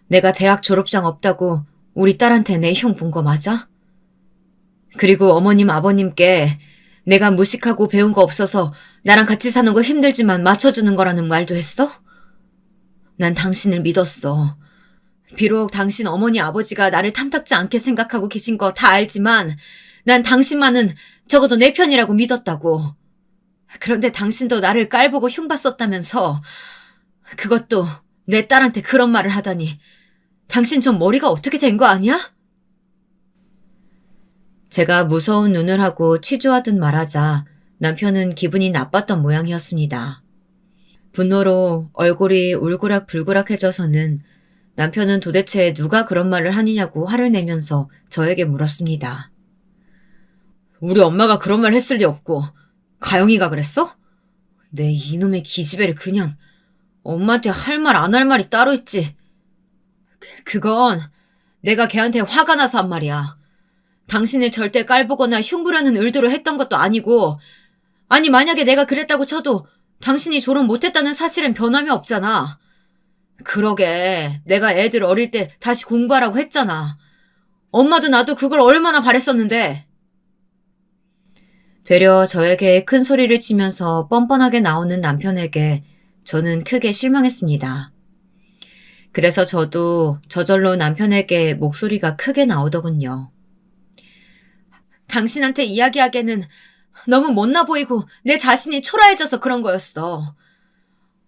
내가 대학 졸업장 없다고 우리 딸한테 내 흉 본 거 맞아? 그리고 어머님, 아버님께 내가 무식하고 배운 거 없어서 나랑 같이 사는 거 힘들지만 맞춰주는 거라는 말도 했어? 난 당신을 믿었어. 비록 당신 어머니, 아버지가 나를 탐탁지 않게 생각하고 계신 거 다 알지만 난 당신만은 적어도 내 편이라고 믿었다고. 그런데 당신도 나를 깔보고 흉봤었다면서 그것도 내 딸한테 그런 말을 하다니 당신 좀 머리가 어떻게 된 거 아니야? 제가 무서운 눈을 하고 취조하듯 말하자 남편은 기분이 나빴던 모양이었습니다. 분노로 얼굴이 울그락불그락해져서는 남편은 도대체 누가 그런 말을 하느냐고 화를 내면서 저에게 물었습니다. 우리 엄마가 그런 말 했을 리 없고 가영이가 그랬어? 내 이놈의 기집애를 그냥 엄마한테 할 말 안 할 말이 따로 있지. 그건 내가 걔한테 화가 나서 한 말이야. 당신을 절대 깔보거나 흉보려는 의도로 했던 것도 아니고 아니 만약에 내가 그랬다고 쳐도 당신이 졸업 못했다는 사실은 변함이 없잖아. 그러게 내가 애들 어릴 때 다시 공부하라고 했잖아. 엄마도 나도 그걸 얼마나 바랬었는데. 되려 저에게 큰 소리를 치면서 뻔뻔하게 나오는 남편에게 저는 크게 실망했습니다. 그래서 저도 저절로 남편에게 목소리가 크게 나오더군요. 당신한테 이야기하기에는 너무 못나 보이고 내 자신이 초라해져서 그런 거였어.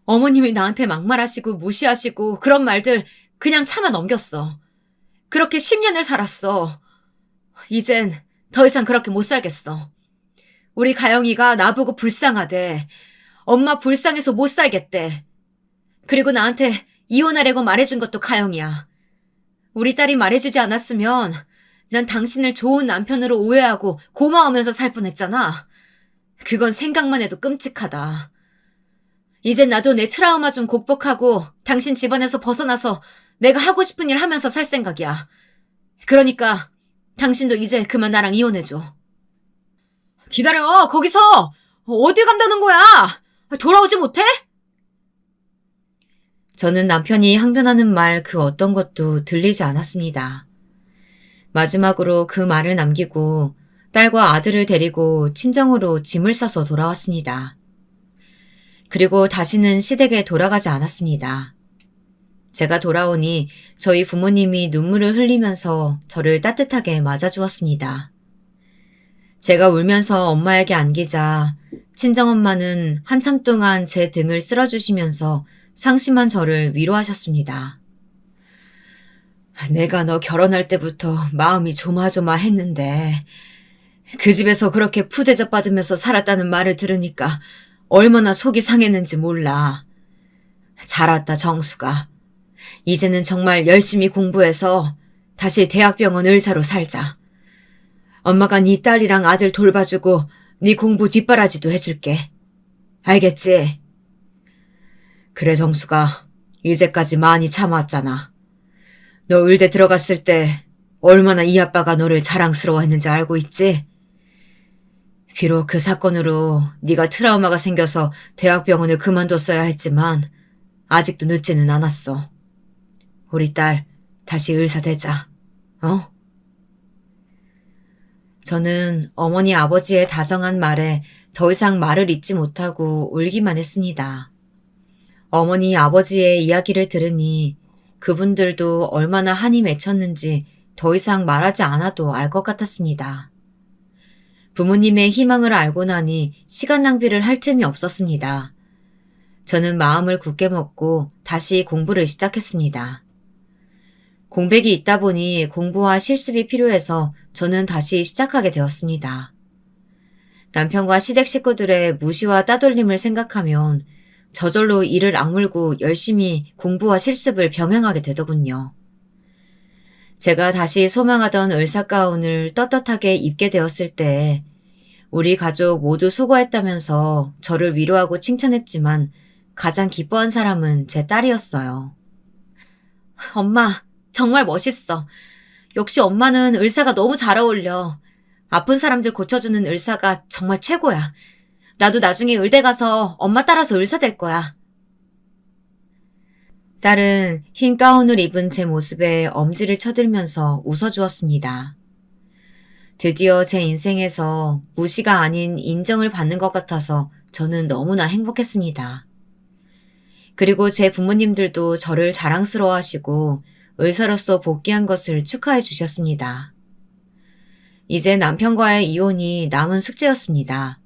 어머님이 나한테 막말하시고 무시하시고 그런 말들 그냥 참아 넘겼어. 그렇게 10년을 살았어. 이젠 더 이상 그렇게 못 살겠어. 우리 가영이가 나보고 불쌍하대. 엄마 불쌍해서 못 살겠대. 그리고 나한테 이혼하려고 말해준 것도 가영이야. 우리 딸이 말해주지 않았으면 난 당신을 좋은 남편으로 오해하고 고마워하면서 살 뻔했잖아. 그건 생각만 해도 끔찍하다. 이젠 나도 내 트라우마 좀 극복하고 당신 집안에서 벗어나서 내가 하고 싶은 일 하면서 살 생각이야. 그러니까 당신도 이제 그만 나랑 이혼해줘. 기다려, 거기서! 어딜 간다는 거야? 돌아오지 못해? 저는 남편이 항변하는 말 그 어떤 것도 들리지 않았습니다. 마지막으로 그 말을 남기고 딸과 아들을 데리고 친정으로 짐을 싸서 돌아왔습니다. 그리고 다시는 시댁에 돌아가지 않았습니다. 제가 돌아오니 저희 부모님이 눈물을 흘리면서 저를 따뜻하게 맞아주었습니다. 제가 울면서 엄마에게 안기자 친정엄마는 한참 동안 제 등을 쓸어주시면서 상심한 저를 위로하셨습니다. 내가 너 결혼할 때부터 마음이 조마조마했는데 그 집에서 그렇게 푸대접받으면서 살았다는 말을 들으니까 얼마나 속이 상했는지 몰라. 잘 왔다 정수가. 이제는 정말 열심히 공부해서 다시 대학병원 의사로 살자. 엄마가 네 딸이랑 아들 돌봐주고 네 공부 뒷바라지도 해줄게. 알겠지? 그래 정수가 이제까지 많이 참아왔잖아. 너 의대 들어갔을 때 얼마나 이 아빠가 너를 자랑스러워했는지 알고 있지? 비록 그 사건으로 네가 트라우마가 생겨서 대학병원을 그만뒀어야 했지만 아직도 늦지는 않았어. 우리 딸 다시 의사 되자. 어? 저는 어머니 아버지의 다정한 말에 더 이상 말을 잇지 못하고 울기만 했습니다. 어머니 아버지의 이야기를 들으니 그분들도 얼마나 한이 맺혔는지 더 이상 말하지 않아도 알 것 같았습니다. 부모님의 희망을 알고 나니 시간 낭비를 할 틈이 없었습니다. 저는 마음을 굳게 먹고 다시 공부를 시작했습니다. 공백이 있다 보니 공부와 실습이 필요해서 저는 다시 시작하게 되었습니다. 남편과 시댁 식구들의 무시와 따돌림을 생각하면 저절로 이를 악물고 열심히 공부와 실습을 병행하게 되더군요. 제가 다시 소망하던 을사가운을 떳떳하게 입게 되었을 때 우리 가족 모두 수고했다면서 저를 위로하고 칭찬했지만 가장 기뻐한 사람은 제 딸이었어요. 엄마, 정말 멋있어. 역시 엄마는 을사가 너무 잘 어울려. 아픈 사람들 고쳐주는 을사가 정말 최고야. 나도 나중에 의대 가서 엄마 따라서 을사 될 거야. 딸은 흰 가운을 입은 제 모습에 엄지를 쳐들면서 웃어주었습니다. 드디어 제 인생에서 무시가 아닌 인정을 받는 것 같아서 저는 너무나 행복했습니다. 그리고 제 부모님들도 저를 자랑스러워하시고 의사로서 복귀한 것을 축하해 주셨습니다. 이제 남편과의 이혼이 남은 숙제였습니다.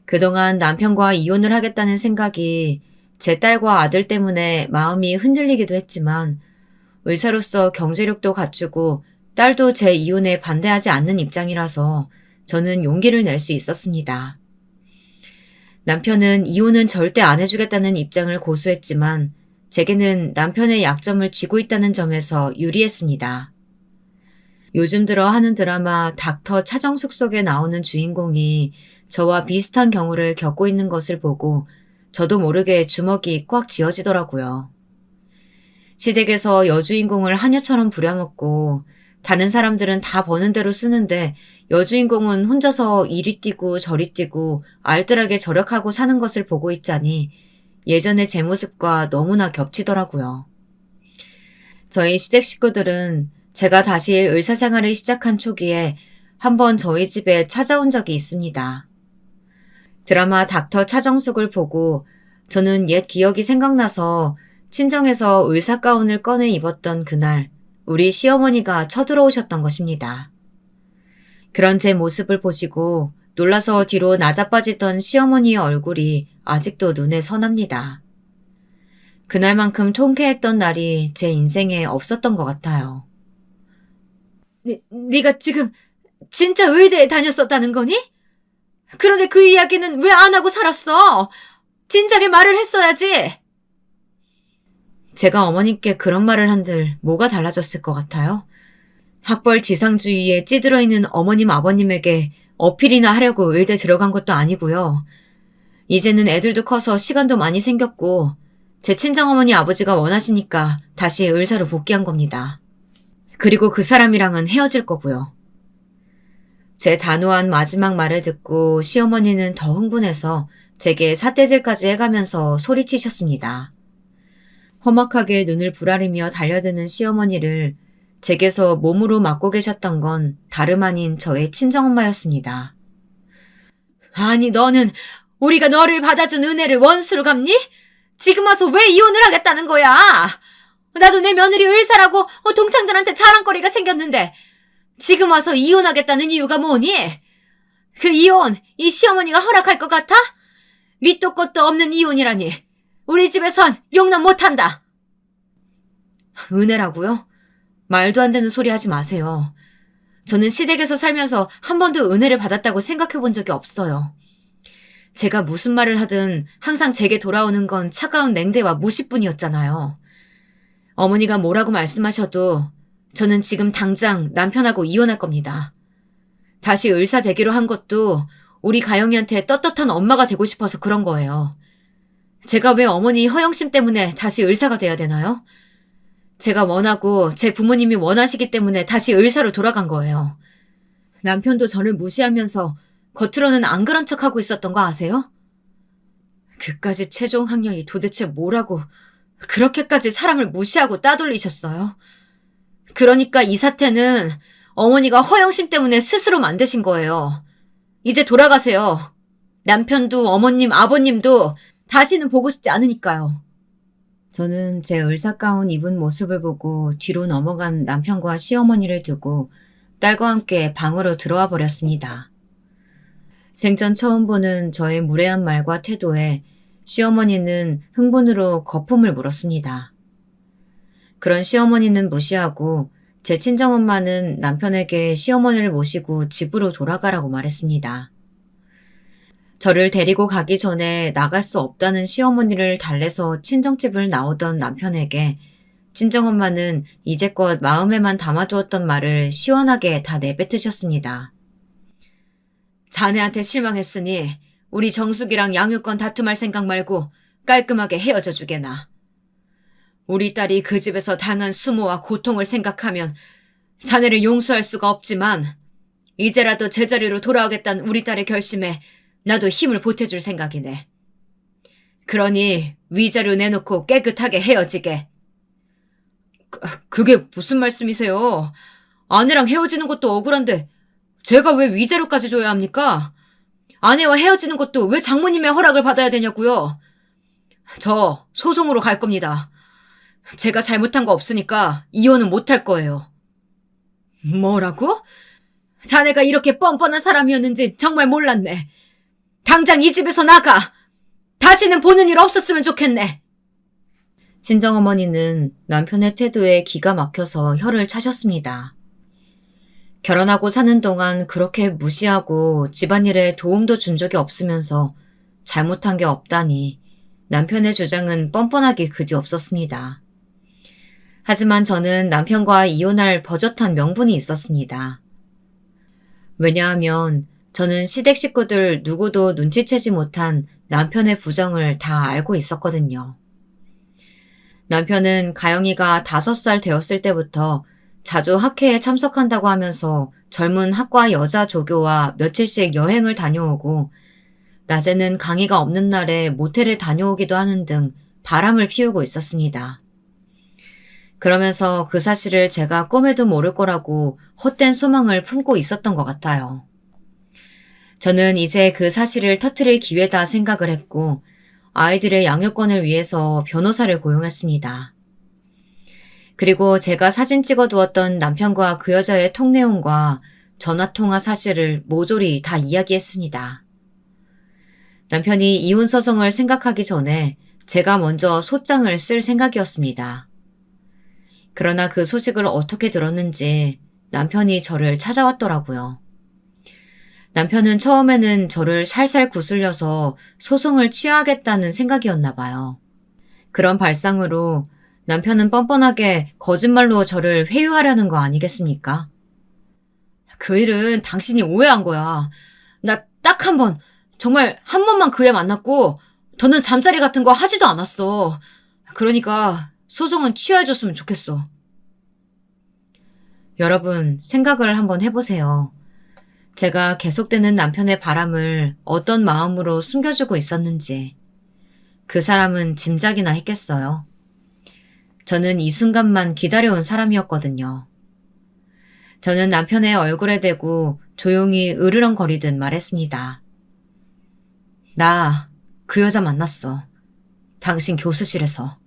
그동안 남편과 이혼을 하겠다는 생각이 제 딸과 아들 때문에 마음이 흔들리기도 했지만 의사로서 경제력도 갖추고 딸도 제 이혼에 반대하지 않는 입장이라서 저는 용기를 낼 수 있었습니다. 남편은 이혼은 절대 안 해주겠다는 입장을 고수했지만 제게는 남편의 약점을 쥐고 있다는 점에서 유리했습니다. 요즘 들어 하는 드라마 닥터 차정숙 속에 나오는 주인공이 저와 비슷한 경우를 겪고 있는 것을 보고 저도 모르게 주먹이 꽉 쥐어지더라고요. 시댁에서 여주인공을 하녀처럼 부려먹고 다른 사람들은 다 버는 대로 쓰는데 여주인공은 혼자서 이리 뛰고 저리 뛰고 알뜰하게 절약하고 사는 것을 보고 있자니 예전의 제 모습과 너무나 겹치더라고요. 저희 시댁 식구들은 제가 다시 의사생활을 시작한 초기에 한번 저희 집에 찾아온 적이 있습니다. 드라마 닥터 차정숙을 보고 저는 옛 기억이 생각나서 친정에서 의사 가운을 꺼내 입었던 그날 우리 시어머니가 쳐들어오셨던 것입니다. 그런 제 모습을 보시고 놀라서 뒤로 낮아빠지던 시어머니의 얼굴이 아직도 눈에 선합니다. 그날만큼 통쾌했던 날이 제 인생에 없었던 것 같아요. 네가 지금 진짜 의대에 다녔었다는 거니? 그런데 그 이야기는 왜 안 하고 살았어? 진작에 말을 했어야지. 제가 어머님께 그런 말을 한들 뭐가 달라졌을 것 같아요? 학벌 지상주의에 찌들어 있는 어머님 아버님에게 어필이나 하려고 의대 들어간 것도 아니고요. 이제는 애들도 커서 시간도 많이 생겼고 제 친정어머니 아버지가 원하시니까 다시 의사로 복귀한 겁니다. 그리고 그 사람이랑은 헤어질 거고요. 제 단호한 마지막 말을 듣고 시어머니는 더 흥분해서 제게 삿대질까지 해가면서 소리치셨습니다. 험악하게 눈을 부라리며 달려드는 시어머니를 제게서 몸으로 맞고 계셨던 건 다름 아닌 저의 친정엄마였습니다. 아니 너는 우리가 너를 받아준 은혜를 원수로 갚니? 지금 와서 왜 이혼을 하겠다는 거야? 나도 내 며느리 의사라고 동창들한테 자랑거리가 생겼는데 지금 와서 이혼하겠다는 이유가 뭐니? 그 이혼 이 시어머니가 허락할 것 같아? 밑도 끝도 없는 이혼이라니 우리 집에선 용납 못한다. 은혜라고요? 말도 안 되는 소리 하지 마세요. 저는 시댁에서 살면서 한 번도 은혜를 받았다고 생각해 본 적이 없어요. 제가 무슨 말을 하든 항상 제게 돌아오는 건 차가운 냉대와 무시뿐이었잖아요. 어머니가 뭐라고 말씀하셔도 저는 지금 당장 남편하고 이혼할 겁니다. 다시 의사 되기로 한 것도 우리 가영이한테 떳떳한 엄마가 되고 싶어서 그런 거예요. 제가 왜 어머니 허영심 때문에 다시 의사가 돼야 되나요? 제가 원하고 제 부모님이 원하시기 때문에 다시 의사로 돌아간 거예요. 남편도 저를 무시하면서 겉으로는 안 그런 척하고 있었던 거 아세요? 그까지 최종 학력이 도대체 뭐라고 그렇게까지 사람을 무시하고 따돌리셨어요? 그러니까 이 사태는 어머니가 허영심 때문에 스스로 만드신 거예요. 이제 돌아가세요. 남편도 어머님, 아버님도 다시는 보고 싶지 않으니까요. 저는 제 의사가운 입은 모습을 보고 뒤로 넘어간 남편과 시어머니를 두고 딸과 함께 방으로 들어와 버렸습니다. 생전 처음 보는 저의 무례한 말과 태도에 시어머니는 흥분으로 거품을 물었습니다. 그런 시어머니는 무시하고 제 친정엄마는 남편에게 시어머니를 모시고 집으로 돌아가라고 말했습니다. 저를 데리고 가기 전에 나갈 수 없다는 시어머니를 달래서 친정집을 나오던 남편에게 친정엄마는 이제껏 마음에만 담아두었던 말을 시원하게 다 내뱉으셨습니다. 자네한테 실망했으니 우리 정숙이랑 양육권 다툼할 생각 말고 깔끔하게 헤어져 주게나. 우리 딸이 그 집에서 당한 수모와 고통을 생각하면 자네를 용서할 수가 없지만 이제라도 제자리로 돌아오겠다는 우리 딸의 결심에 나도 힘을 보태줄 생각이네. 그러니 위자료 내놓고 깨끗하게 헤어지게. 그게 무슨 말씀이세요? 아내랑 헤어지는 것도 억울한데 제가 왜 위자료까지 줘야 합니까? 아내와 헤어지는 것도 왜 장모님의 허락을 받아야 되냐고요? 저 소송으로 갈 겁니다. 제가 잘못한 거 없으니까 이혼은 못할 거예요. 뭐라고? 자네가 이렇게 뻔뻔한 사람이었는지 정말 몰랐네. 당장 이 집에서 나가! 다시는 보는 일 없었으면 좋겠네. 친정어머니는 남편의 태도에 기가 막혀서 혀를 차셨습니다. 결혼하고 사는 동안 그렇게 무시하고 집안일에 도움도 준 적이 없으면서 잘못한 게 없다니 남편의 주장은 뻔뻔하기 그지없었습니다. 하지만 저는 남편과 이혼할 버젓한 명분이 있었습니다. 왜냐하면 저는 시댁 식구들 누구도 눈치채지 못한 남편의 부정을 다 알고 있었거든요. 남편은 가영이가 5살 되었을 때부터 자주 학회에 참석한다고 하면서 젊은 학과 여자 조교와 며칠씩 여행을 다녀오고 낮에는 강의가 없는 날에 모텔을 다녀오기도 하는 등 바람을 피우고 있었습니다. 그러면서 그 사실을 제가 꿈에도 모를 거라고 헛된 소망을 품고 있었던 것 같아요. 저는 이제 그 사실을 터뜨릴 기회다 생각을 했고 아이들의 양육권을 위해서 변호사를 고용했습니다. 그리고 제가 사진 찍어두었던 남편과 그 여자의 통 내용과 전화통화 사실을 모조리 다 이야기했습니다. 남편이 이혼 소송을 생각하기 전에 제가 먼저 소장을 쓸 생각이었습니다. 그러나 그 소식을 어떻게 들었는지 남편이 저를 찾아왔더라고요. 남편은 처음에는 저를 살살 구슬려서 소송을 취하겠다는 생각이었나 봐요. 그런 발상으로 남편은 뻔뻔하게 거짓말로 저를 회유하려는 거 아니겠습니까? 그 일은 당신이 오해한 거야. 나 딱 한 번, 정말 한 번만 그 애 만났고 더는 잠자리 같은 거 하지도 않았어. 그러니까 소송은 취하해줬으면 좋겠어. 여러분, 생각을 한번 해보세요. 제가 계속되는 남편의 바람을 어떤 마음으로 숨겨주고 있었는지 그 사람은 짐작이나 했겠어요. 저는 이 순간만 기다려온 사람이었거든요. 저는 남편의 얼굴에 대고 조용히 으르렁거리듯 말했습니다. 나 그 여자 만났어. 당신 교수실에서.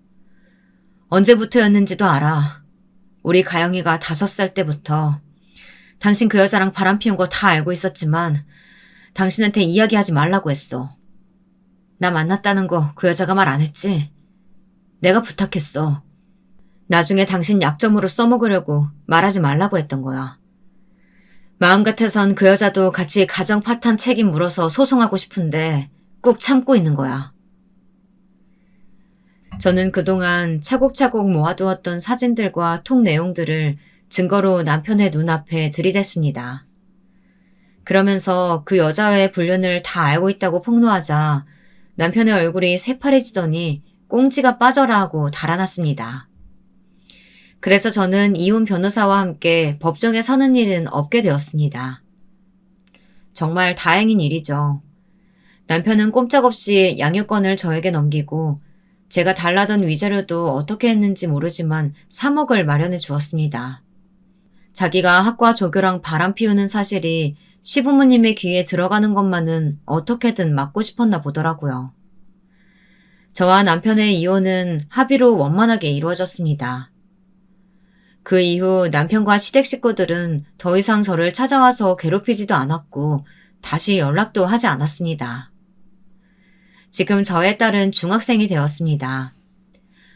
언제부터였는지도 알아. 우리 가영이가 5살 때부터. 당신 그 여자랑 바람 피운 거 다 알고 있었지만 당신한테 이야기하지 말라고 했어. 나 만났다는 거 그 여자가 말 안 했지? 내가 부탁했어. 나중에 당신 약점으로 써먹으려고 말하지 말라고 했던 거야. 마음 같아선 그 여자도 같이 가정 파탄 책임 물어서 소송하고 싶은데 꾹 참고 있는 거야. 저는 그동안 차곡차곡 모아두었던 사진들과 통 내용들을 증거로 남편의 눈앞에 들이댔습니다. 그러면서 그 여자와의 불륜을 다 알고 있다고 폭로하자 남편의 얼굴이 새파래지더니 꽁지가 빠져라 하고 달아났습니다. 그래서 저는 이혼 변호사와 함께 법정에 서는 일은 없게 되었습니다. 정말 다행인 일이죠. 남편은 꼼짝없이 양육권을 저에게 넘기고 제가 달라던 위자료도 어떻게 했는지 모르지만 3억을 마련해 주었습니다. 자기가 학과 조교랑 바람 피우는 사실이 시부모님의 귀에 들어가는 것만은 어떻게든 막고 싶었나 보더라고요. 저와 남편의 이혼은 합의로 원만하게 이루어졌습니다. 그 이후 남편과 시댁 식구들은 더 이상 저를 찾아와서 괴롭히지도 않았고 다시 연락도 하지 않았습니다. 지금 저의 딸은 중학생이 되었습니다.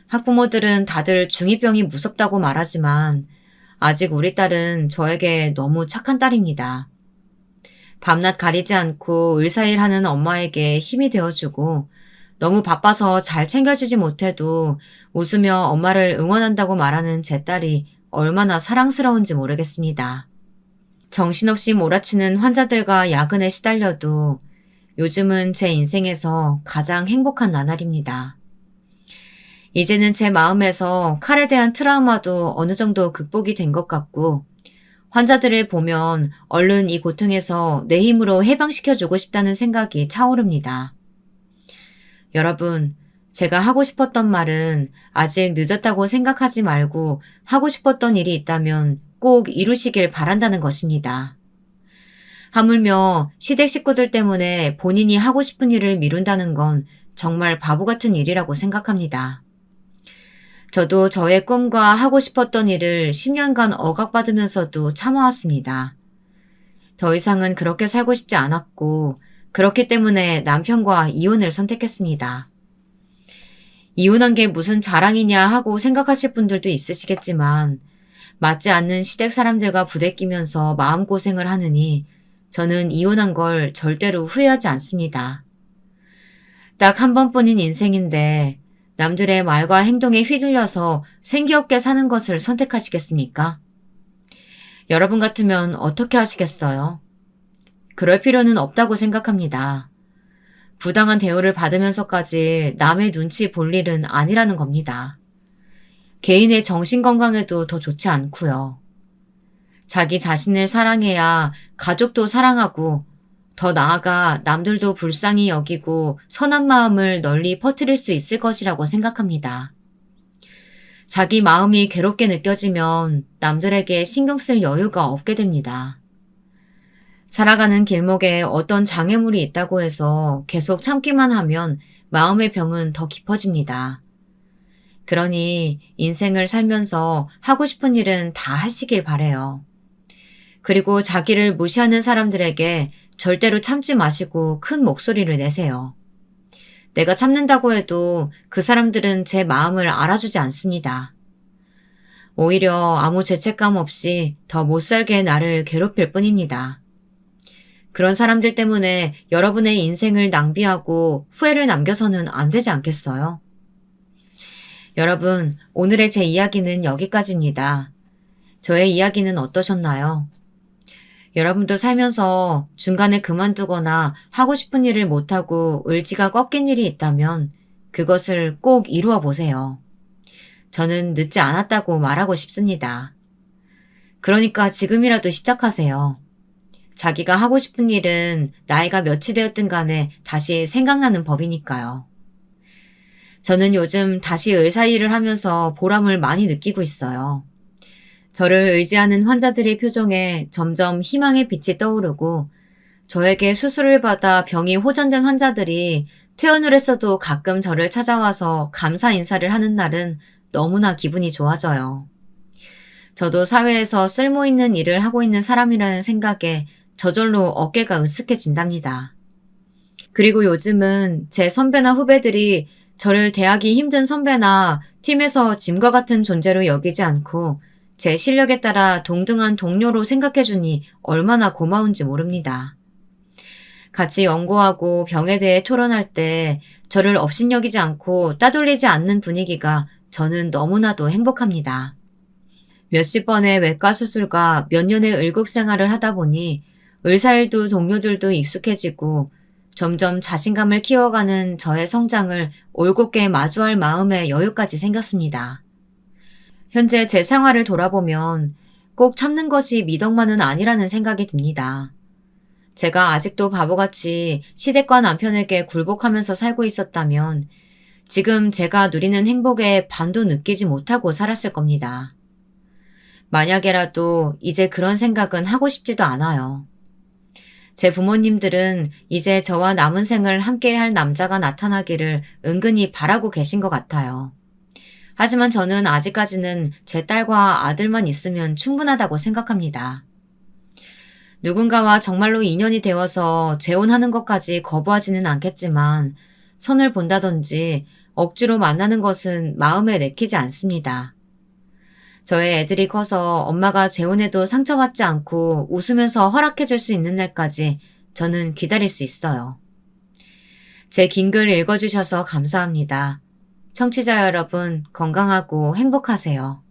학부모들은 다들 중2병이 무섭다고 말하지만 아직 우리 딸은 저에게 너무 착한 딸입니다. 밤낮 가리지 않고 을사일하는 엄마에게 힘이 되어주고 너무 바빠서 잘 챙겨주지 못해도 웃으며 엄마를 응원한다고 말하는 제 딸이 얼마나 사랑스러운지 모르겠습니다. 정신없이 몰아치는 환자들과 야근에 시달려도 요즘은 제 인생에서 가장 행복한 나날입니다. 이제는 제 마음에서 칼에 대한 트라우마도 어느 정도 극복이 된 것 같고 환자들을 보면 얼른 이 고통에서 내 힘으로 해방시켜주고 싶다는 생각이 차오릅니다. 여러분, 제가 하고 싶었던 말은 아직 늦었다고 생각하지 말고 하고 싶었던 일이 있다면 꼭 이루시길 바란다는 것입니다. 하물며 시댁 식구들 때문에 본인이 하고 싶은 일을 미룬다는 건 정말 바보 같은 일이라고 생각합니다. 저도 저의 꿈과 하고 싶었던 일을 10년간 억압받으면서도 참아왔습니다. 더 이상은 그렇게 살고 싶지 않았고 그렇기 때문에 남편과 이혼을 선택했습니다. 이혼한 게 무슨 자랑이냐 하고 생각하실 분들도 있으시겠지만 맞지 않는 시댁 사람들과 부대끼면서 마음고생을 하느니 저는 이혼한 걸 절대로 후회하지 않습니다. 딱 한 번뿐인 인생인데 남들의 말과 행동에 휘둘려서 생기없게 사는 것을 선택하시겠습니까? 여러분 같으면 어떻게 하시겠어요? 그럴 필요는 없다고 생각합니다. 부당한 대우를 받으면서까지 남의 눈치 볼 일은 아니라는 겁니다. 개인의 정신건강에도 더 좋지 않고요. 자기 자신을 사랑해야 가족도 사랑하고 더 나아가 남들도 불쌍히 여기고 선한 마음을 널리 퍼뜨릴 수 있을 것이라고 생각합니다. 자기 마음이 괴롭게 느껴지면 남들에게 신경 쓸 여유가 없게 됩니다. 살아가는 길목에 어떤 장애물이 있다고 해서 계속 참기만 하면 마음의 병은 더 깊어집니다. 그러니 인생을 살면서 하고 싶은 일은 다 하시길 바래요. 그리고 자기를 무시하는 사람들에게 절대로 참지 마시고 큰 목소리를 내세요. 내가 참는다고 해도 그 사람들은 제 마음을 알아주지 않습니다. 오히려 아무 죄책감 없이 더 못살게 나를 괴롭힐 뿐입니다. 그런 사람들 때문에 여러분의 인생을 낭비하고 후회를 남겨서는 안 되지 않겠어요? 여러분, 오늘의 제 이야기는 여기까지입니다. 저의 이야기는 어떠셨나요? 여러분도 살면서 중간에 그만두거나 하고 싶은 일을 못하고 의지가 꺾인 일이 있다면 그것을 꼭 이루어 보세요. 저는 늦지 않았다고 말하고 싶습니다. 그러니까 지금이라도 시작하세요. 자기가 하고 싶은 일은 나이가 몇이 되었든 간에 다시 생각나는 법이니까요. 저는 요즘 다시 의사일을 하면서 보람을 많이 느끼고 있어요. 저를 의지하는 환자들의 표정에 점점 희망의 빛이 떠오르고 저에게 수술을 받아 병이 호전된 환자들이 퇴원을 했어도 가끔 저를 찾아와서 감사 인사를 하는 날은 너무나 기분이 좋아져요. 저도 사회에서 쓸모있는 일을 하고 있는 사람이라는 생각에 저절로 어깨가 으쓱해진답니다. 그리고 요즘은 제 선배나 후배들이 저를 대하기 힘든 선배나 팀에서 짐과 같은 존재로 여기지 않고 제 실력에 따라 동등한 동료로 생각해주니 얼마나 고마운지 모릅니다. 같이 연구하고 병에 대해 토론할 때 저를 업신여기지 않고 따돌리지 않는 분위기가 저는 너무나도 행복합니다. 몇십 번의 외과 수술과 몇 년의 의국 생활을 하다 보니 의사일도 동료들도 익숙해지고 점점 자신감을 키워가는 저의 성장을 올곧게 마주할 마음의 여유까지 생겼습니다. 현재 제 생활을 돌아보면 꼭 참는 것이 미덕만은 아니라는 생각이 듭니다. 제가 아직도 바보같이 시댁과 남편에게 굴복하면서 살고 있었다면 지금 제가 누리는 행복의 반도 느끼지 못하고 살았을 겁니다. 만약에라도 이제 그런 생각은 하고 싶지도 않아요. 제 부모님들은 이제 저와 남은 생을 함께할 남자가 나타나기를 은근히 바라고 계신 것 같아요. 하지만 저는 아직까지는 제 딸과 아들만 있으면 충분하다고 생각합니다. 누군가와 정말로 인연이 되어서 재혼하는 것까지 거부하지는 않겠지만 선을 본다든지 억지로 만나는 것은 마음에 내키지 않습니다. 저의 애들이 커서 엄마가 재혼해도 상처받지 않고 웃으면서 허락해줄 수 있는 날까지 저는 기다릴 수 있어요. 제 긴 글 읽어주셔서 감사합니다. 청취자 여러분, 건강하고 행복하세요.